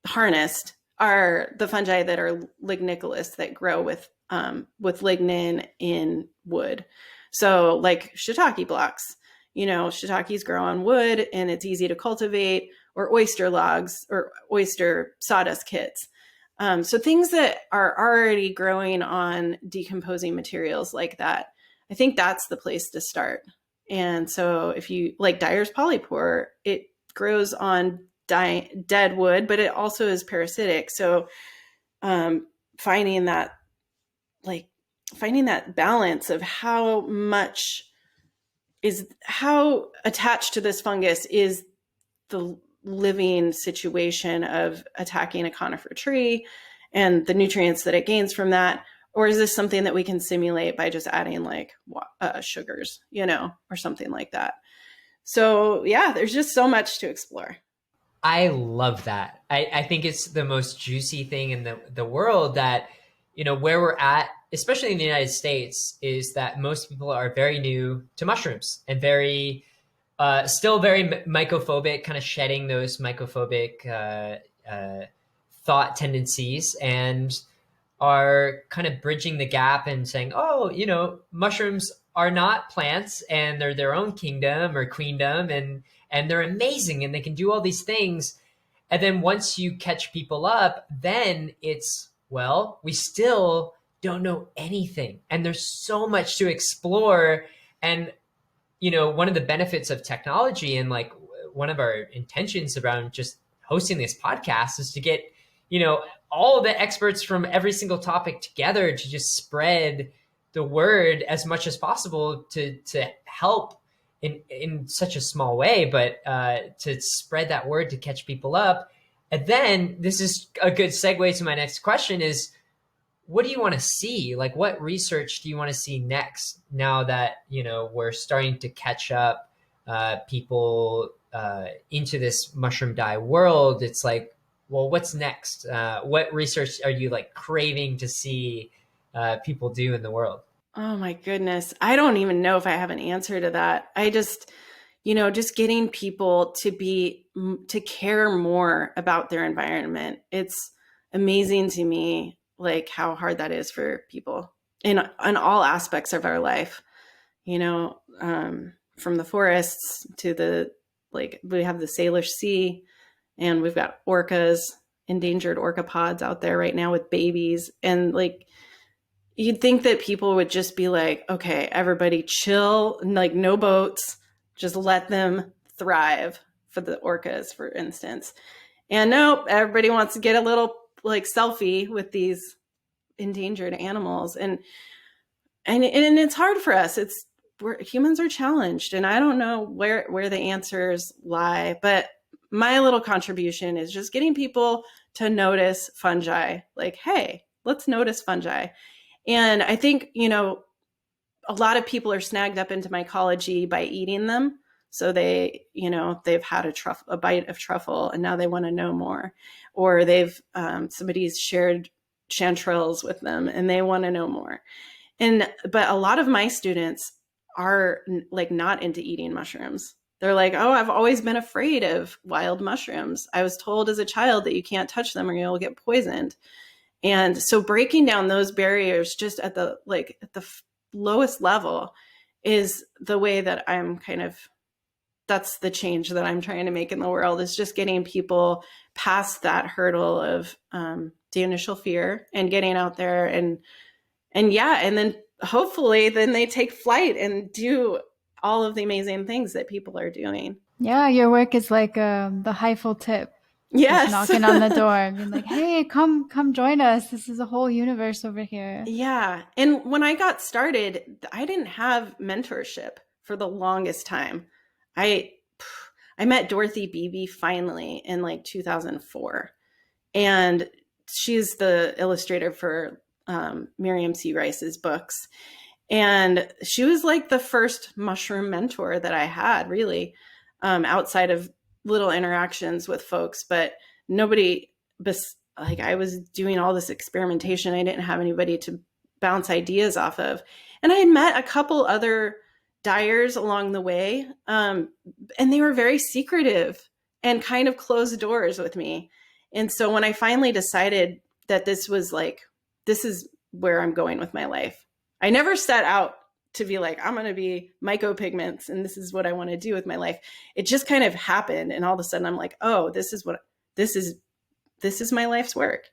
harnessed are the fungi that are lignicolous, that grow with lignin in wood. So like shiitake blocks, you know, shiitakes grow on wood and it's easy to cultivate, or oyster logs or oyster sawdust kits. So things that are already growing on decomposing materials like that, I think that's the place to start. And so if you like Dyer's polypore, it grows on dead wood, but it also is parasitic. So finding that balance of how attached to this fungus is the living situation of attacking a conifer tree and the nutrients that it gains from that, or is this something that we can simulate by just adding like sugars, you know, or something like that. So yeah, there's just so much to explore. I love that. I think it's the most juicy thing in the world, that, you know, where we're at, especially in the United States, is that most people are very new to mushrooms and still very mycophobic, kind of shedding those mycophobic thought tendencies, and are kind of bridging the gap and saying, oh, you know, mushrooms are not plants and they're their own kingdom or queendom, and they're amazing and they can do all these things. And then once you catch people up, then it's, well, we still don't know anything. And there's so much to explore. And, you know, one of the benefits of technology, and like one of our intentions around just hosting this podcast, is to get, you know, all the experts from every single topic together to just spread the word as much as possible to help in such a small way, but to spread that word to catch people up. And then this is a good segue to my next question is, what do you want to see? Like, what research do you want to see next, now that, you know, we're starting to catch up people into this mushroom dye world? It's like, well, what's next? What research are you like craving to see people do in the world? Oh my goodness. I don't even know if I have an answer to that. I just, you know, just getting people to care more about their environment. It's amazing to me, like how hard that is for people in all aspects of our life, you know, from the forests to we have the Salish Sea, and we've got orcas, endangered orca pods out there right now with babies. And like, you'd think that people would just be like, okay, everybody chill, like no boats, just let them thrive, for the orcas, for instance. And nope, everybody wants to get a little like selfie with these endangered animals. And it's hard for us. Humans are challenged, and I don't know where the answers lie, but my little contribution is just getting people to notice fungi. Like, hey, let's notice fungi. And I think, you know, a lot of people are snagged up into mycology by eating them. So they, you know, they've had a bite of truffle and now they want to know more, or somebody's shared chanterelles with them and they want to know more. But a lot of my students are like not into eating mushrooms. They're like, oh, I've always been afraid of wild mushrooms. I was told as a child that you can't touch them or you'll get poisoned. And so breaking down those barriers just at the lowest level is the way that that's the change that I'm trying to make in the world, is just getting people past that hurdle of the initial fear and getting out there And yeah, and then hopefully then they take flight and do all of the amazing things that people are doing. Yeah, your work is like the Heifel tip. Yes. Just knocking on the door and being like, hey, come join us. This is a whole universe over here. Yeah. And when I got started, I didn't have mentorship for the longest time. I met Dorothy Beebe finally in like 2004. And she's the illustrator for Miriam C. Rice's books. And she was like the first mushroom mentor that I had, really, outside of little interactions with folks. But nobody, like I was doing all this experimentation. I didn't have anybody to bounce ideas off of. And I had met a couple other dyers along the way, and they were very secretive and kind of closed doors with me. And so when I finally decided that this is where I'm going with my life, I never set out to be like, I'm going to be Mycopigments and this is what I want to do with my life. It just kind of happened. And all of a sudden I'm like, oh, this is my life's work.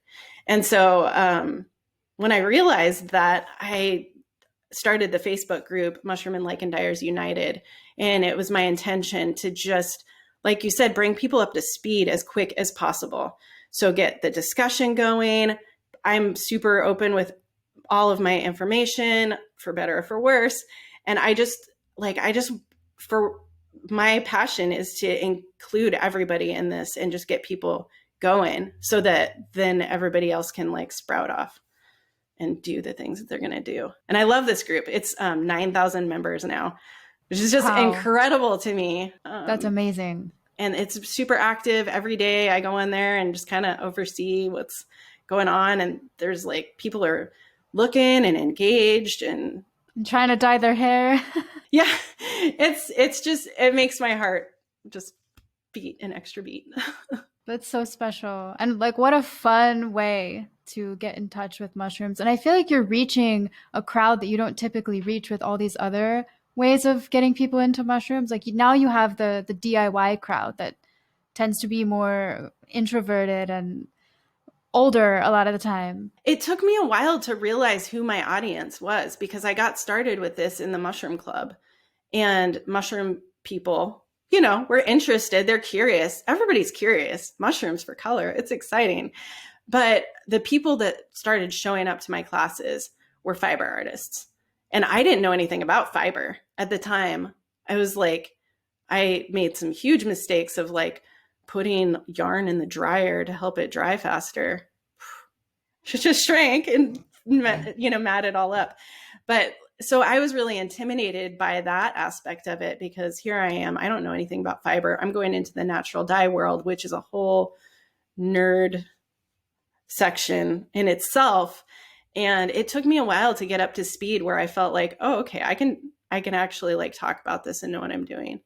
And so when I realized that, I started the Facebook group, Mushroom and Lichen Dyers United. And it was my intention to just, like you said, bring people up to speed as quick as possible. So get the discussion going. I'm super open with all of my information, for better or for worse. And for my passion is to include everybody in this and just get people going so that then everybody else can like sprout off and do the things that they're going to do. And I love this group. It's 9,000 members now, which is just incredible to me. That's amazing. And it's super active every day. I go in there and just kind of oversee what's going on. And there's like, people are looking and engaged and trying to dye their hair. Yeah. It makes my heart just beat an extra beat. That's so special. And like, what a fun way to get in touch with mushrooms. And I feel like you're reaching a crowd that you don't typically reach with all these other ways of getting people into mushrooms. Like now you have the DIY crowd that tends to be more introverted and older a lot of the time. It took me a while to realize who my audience was because I got started with this in the mushroom club, and mushroom people, we're interested. They're curious. Everybody's curious. Mushrooms for color. It's exciting. But the people that started showing up to my classes were fiber artists. And I didn't know anything about fiber at the time. I made some huge mistakes of like putting yarn in the dryer to help it dry faster. It just shrank and, matted all up. But so I was really intimidated by that aspect of it because here I am. I don't know anything about fiber. I'm going into the natural dye world, which is a whole nerd section in itself. And it took me a while to get up to speed where I felt like, oh, okay, I can actually like talk about this and know what I'm doing.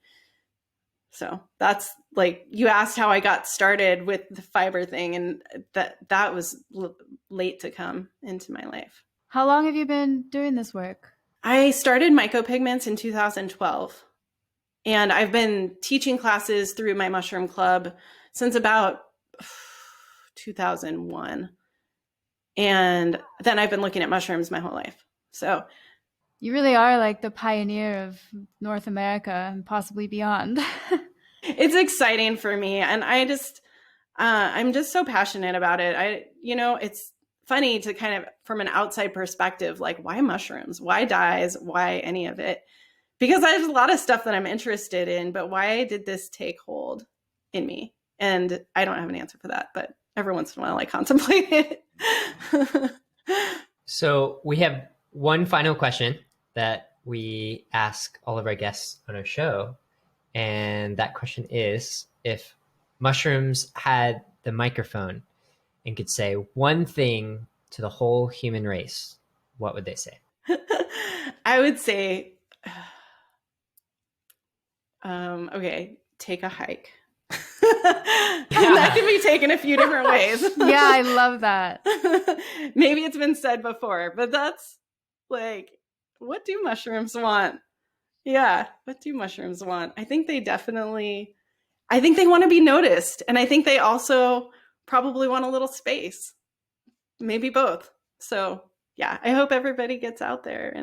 So that's like, you asked how I got started with the fiber thing, and that was late to come into my life. How long have you been doing this work? I started Mycopigments in 2012, and I've been teaching classes through my mushroom club since about 2001. And then I've been looking at mushrooms my whole life. So you really are like the pioneer of North America and possibly beyond. It's exciting for me. And I'm just so passionate about it. It's funny to kind of, from an outside perspective, like, why mushrooms? Why dyes? Why any of it? Because there's a lot of stuff that I'm interested in, but why did this take hold in me? And I don't have an answer for that, but every once in a while I contemplate it. So we have one final question that we ask all of our guests on our show. And that question is, if mushrooms had the microphone and could say one thing to the whole human race, what would they say? I would say, okay, take a hike. That can be taken a few different ways. Yeah, I love that. Maybe it's been said before, but that's like, what do mushrooms want? Yeah, what do mushrooms want? I think they want to be noticed. And I think they also probably want a little space. Maybe both. So yeah, I hope everybody gets out there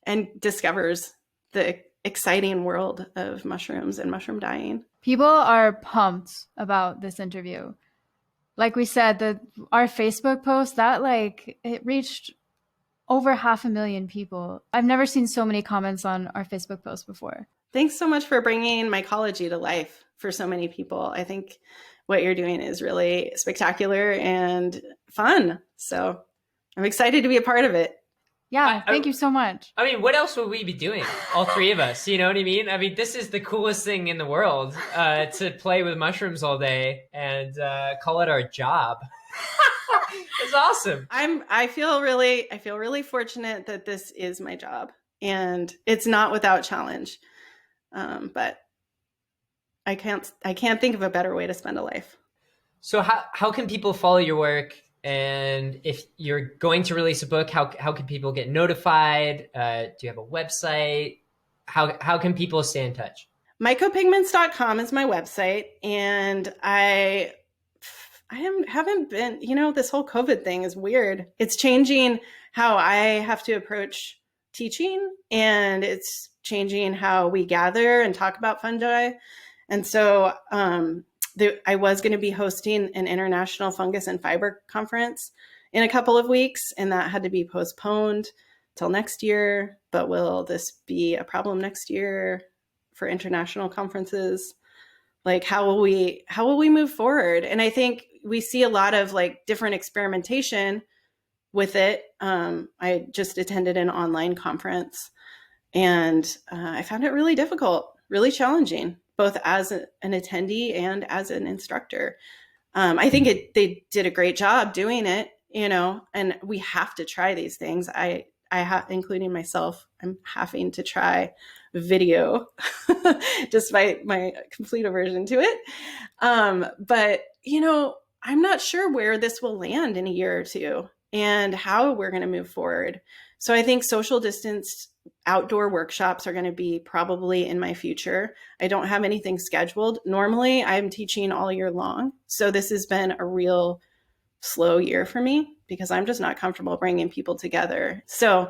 and discovers the exciting world of mushrooms and mushroom dyeing. People are pumped about this interview. Like we said, our Facebook post, that like it reached over 500,000 people. I've never seen so many comments on our Facebook post before. Thanks so much for bringing mycology to life for so many people. I think what you're doing is really spectacular and fun. So I'm excited to be a part of it. Yeah, thank you so much. I mean, what else would we be doing? All three of us, you know what I mean? I mean, this is the coolest thing in the world, to play with mushrooms all day and call it our job. It's awesome. I feel really fortunate that this is my job, and it's not without challenge. But I can't think of a better way to spend a life. So how can people follow your work? And if you're going to release a book, how can people get notified? Do you have a website? How can people stay in touch? Mycopigments.com is my website. And I haven't been, this whole COVID thing is weird. It's changing how I have to approach teaching, and it's changing how we gather and talk about fungi. And so I was going to be hosting an international fungus and fiber conference in a couple of weeks, and that had to be postponed till next year. But will this be a problem next year for international conferences? Like, how will we move forward? And I think we see a lot of like different experimentation with it. I just attended an online conference, and I found it really difficult, really challenging, both as an attendee and as an instructor. I think they did a great job doing it, and we have to try these things. I have, including myself, I'm having to try video despite my complete aversion to it. But, I'm not sure where this will land in a year or two and how we're going to move forward. So I think social distanced outdoor workshops are going to be probably in my future. I don't have anything scheduled. Normally, I'm teaching all year long. So this has been a real slow year for me because I'm just not comfortable bringing people together. So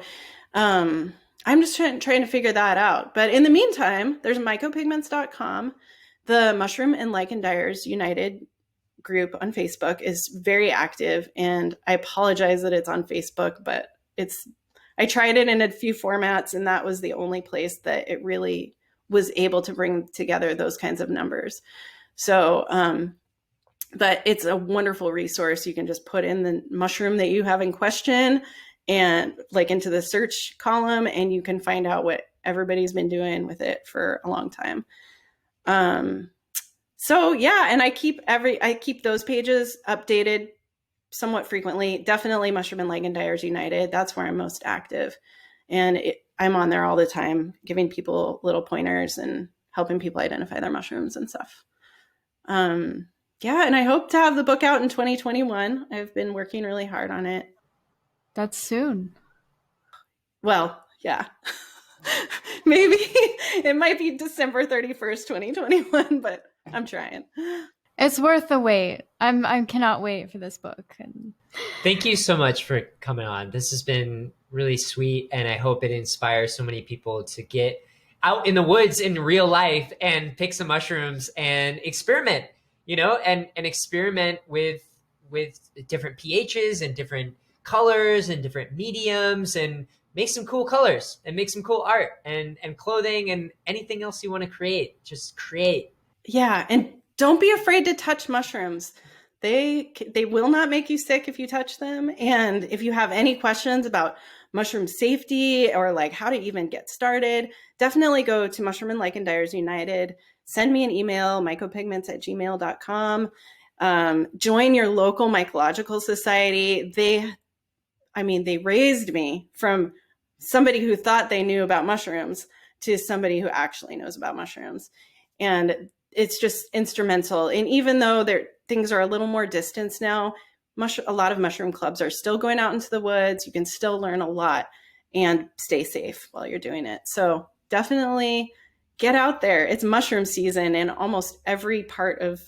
I'm just trying to figure that out. But in the meantime, there's mycopigments.com. The Mushroom and Lichen Dyers United group on Facebook is very active, and I apologize that it's on Facebook, but I tried it in a few formats, and that was the only place that it really was able to bring together those kinds of numbers. So, but it's a wonderful resource. You can just put in the mushroom that you have in question and like into the search column, and you can find out what everybody's been doing with it for a long time. So yeah, and I keep those pages updated somewhat frequently. Definitely Mushroom and Lichen Dyers United. That's where I'm most active. And I'm on there all the time, giving people little pointers and helping people identify their mushrooms and stuff. Yeah, and I hope to have the book out in 2021. I've been working really hard on it. That's soon. Well, yeah. Maybe it might be December 31st, 2021, but I'm trying. It's worth the wait. I cannot wait for this book. And thank you so much for coming on. This has been really sweet, and I hope it inspires so many people to get out in the woods in real life and pick some mushrooms and experiment, and experiment with different pHs and different colors and different mediums, and make some cool colors and make some cool art and clothing and anything else you want to create. Just create. Yeah, and don't be afraid to touch mushrooms. They will not make you sick if you touch them. And if you have any questions about mushroom safety or like how to even get started, definitely go to Mushroom and Lichen Dyers United. Send me an email, mycopigments@gmail.com. Join your local mycological society. They raised me from somebody who thought they knew about mushrooms to somebody who actually knows about mushrooms. And it's just instrumental. And even though things are a little more distanced now, a lot of mushroom clubs are still going out into the woods. You can still learn a lot and stay safe while you're doing it. So definitely get out there. It's mushroom season in almost every part of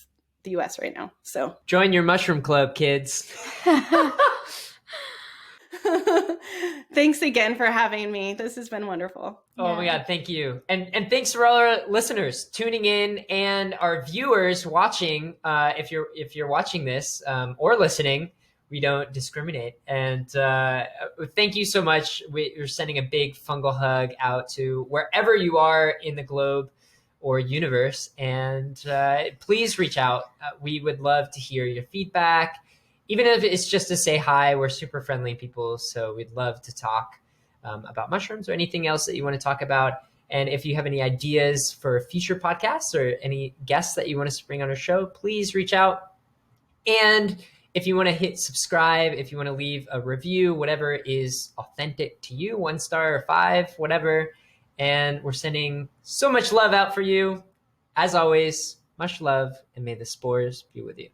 the US right now. So join your mushroom club, kids. Thanks again for having me. This has been wonderful. Oh my God, thank you. And thanks for all our listeners tuning in and our viewers watching. If you're watching this or listening, we don't discriminate. And thank you so much. We're sending a big fungal hug out to wherever you are in the globe or universe. And please reach out. We would love to hear your feedback. Even if it's just to say hi, we're super friendly people. So we'd love to talk about mushrooms or anything else that you want to talk about. And if you have any ideas for future podcasts or any guests that you want us to bring on our show, please reach out. And if you want to hit subscribe, if you want to leave a review, whatever is authentic to you, 1 star or 5, whatever. And we're sending so much love out for you. As always, much love, and may the spores be with you.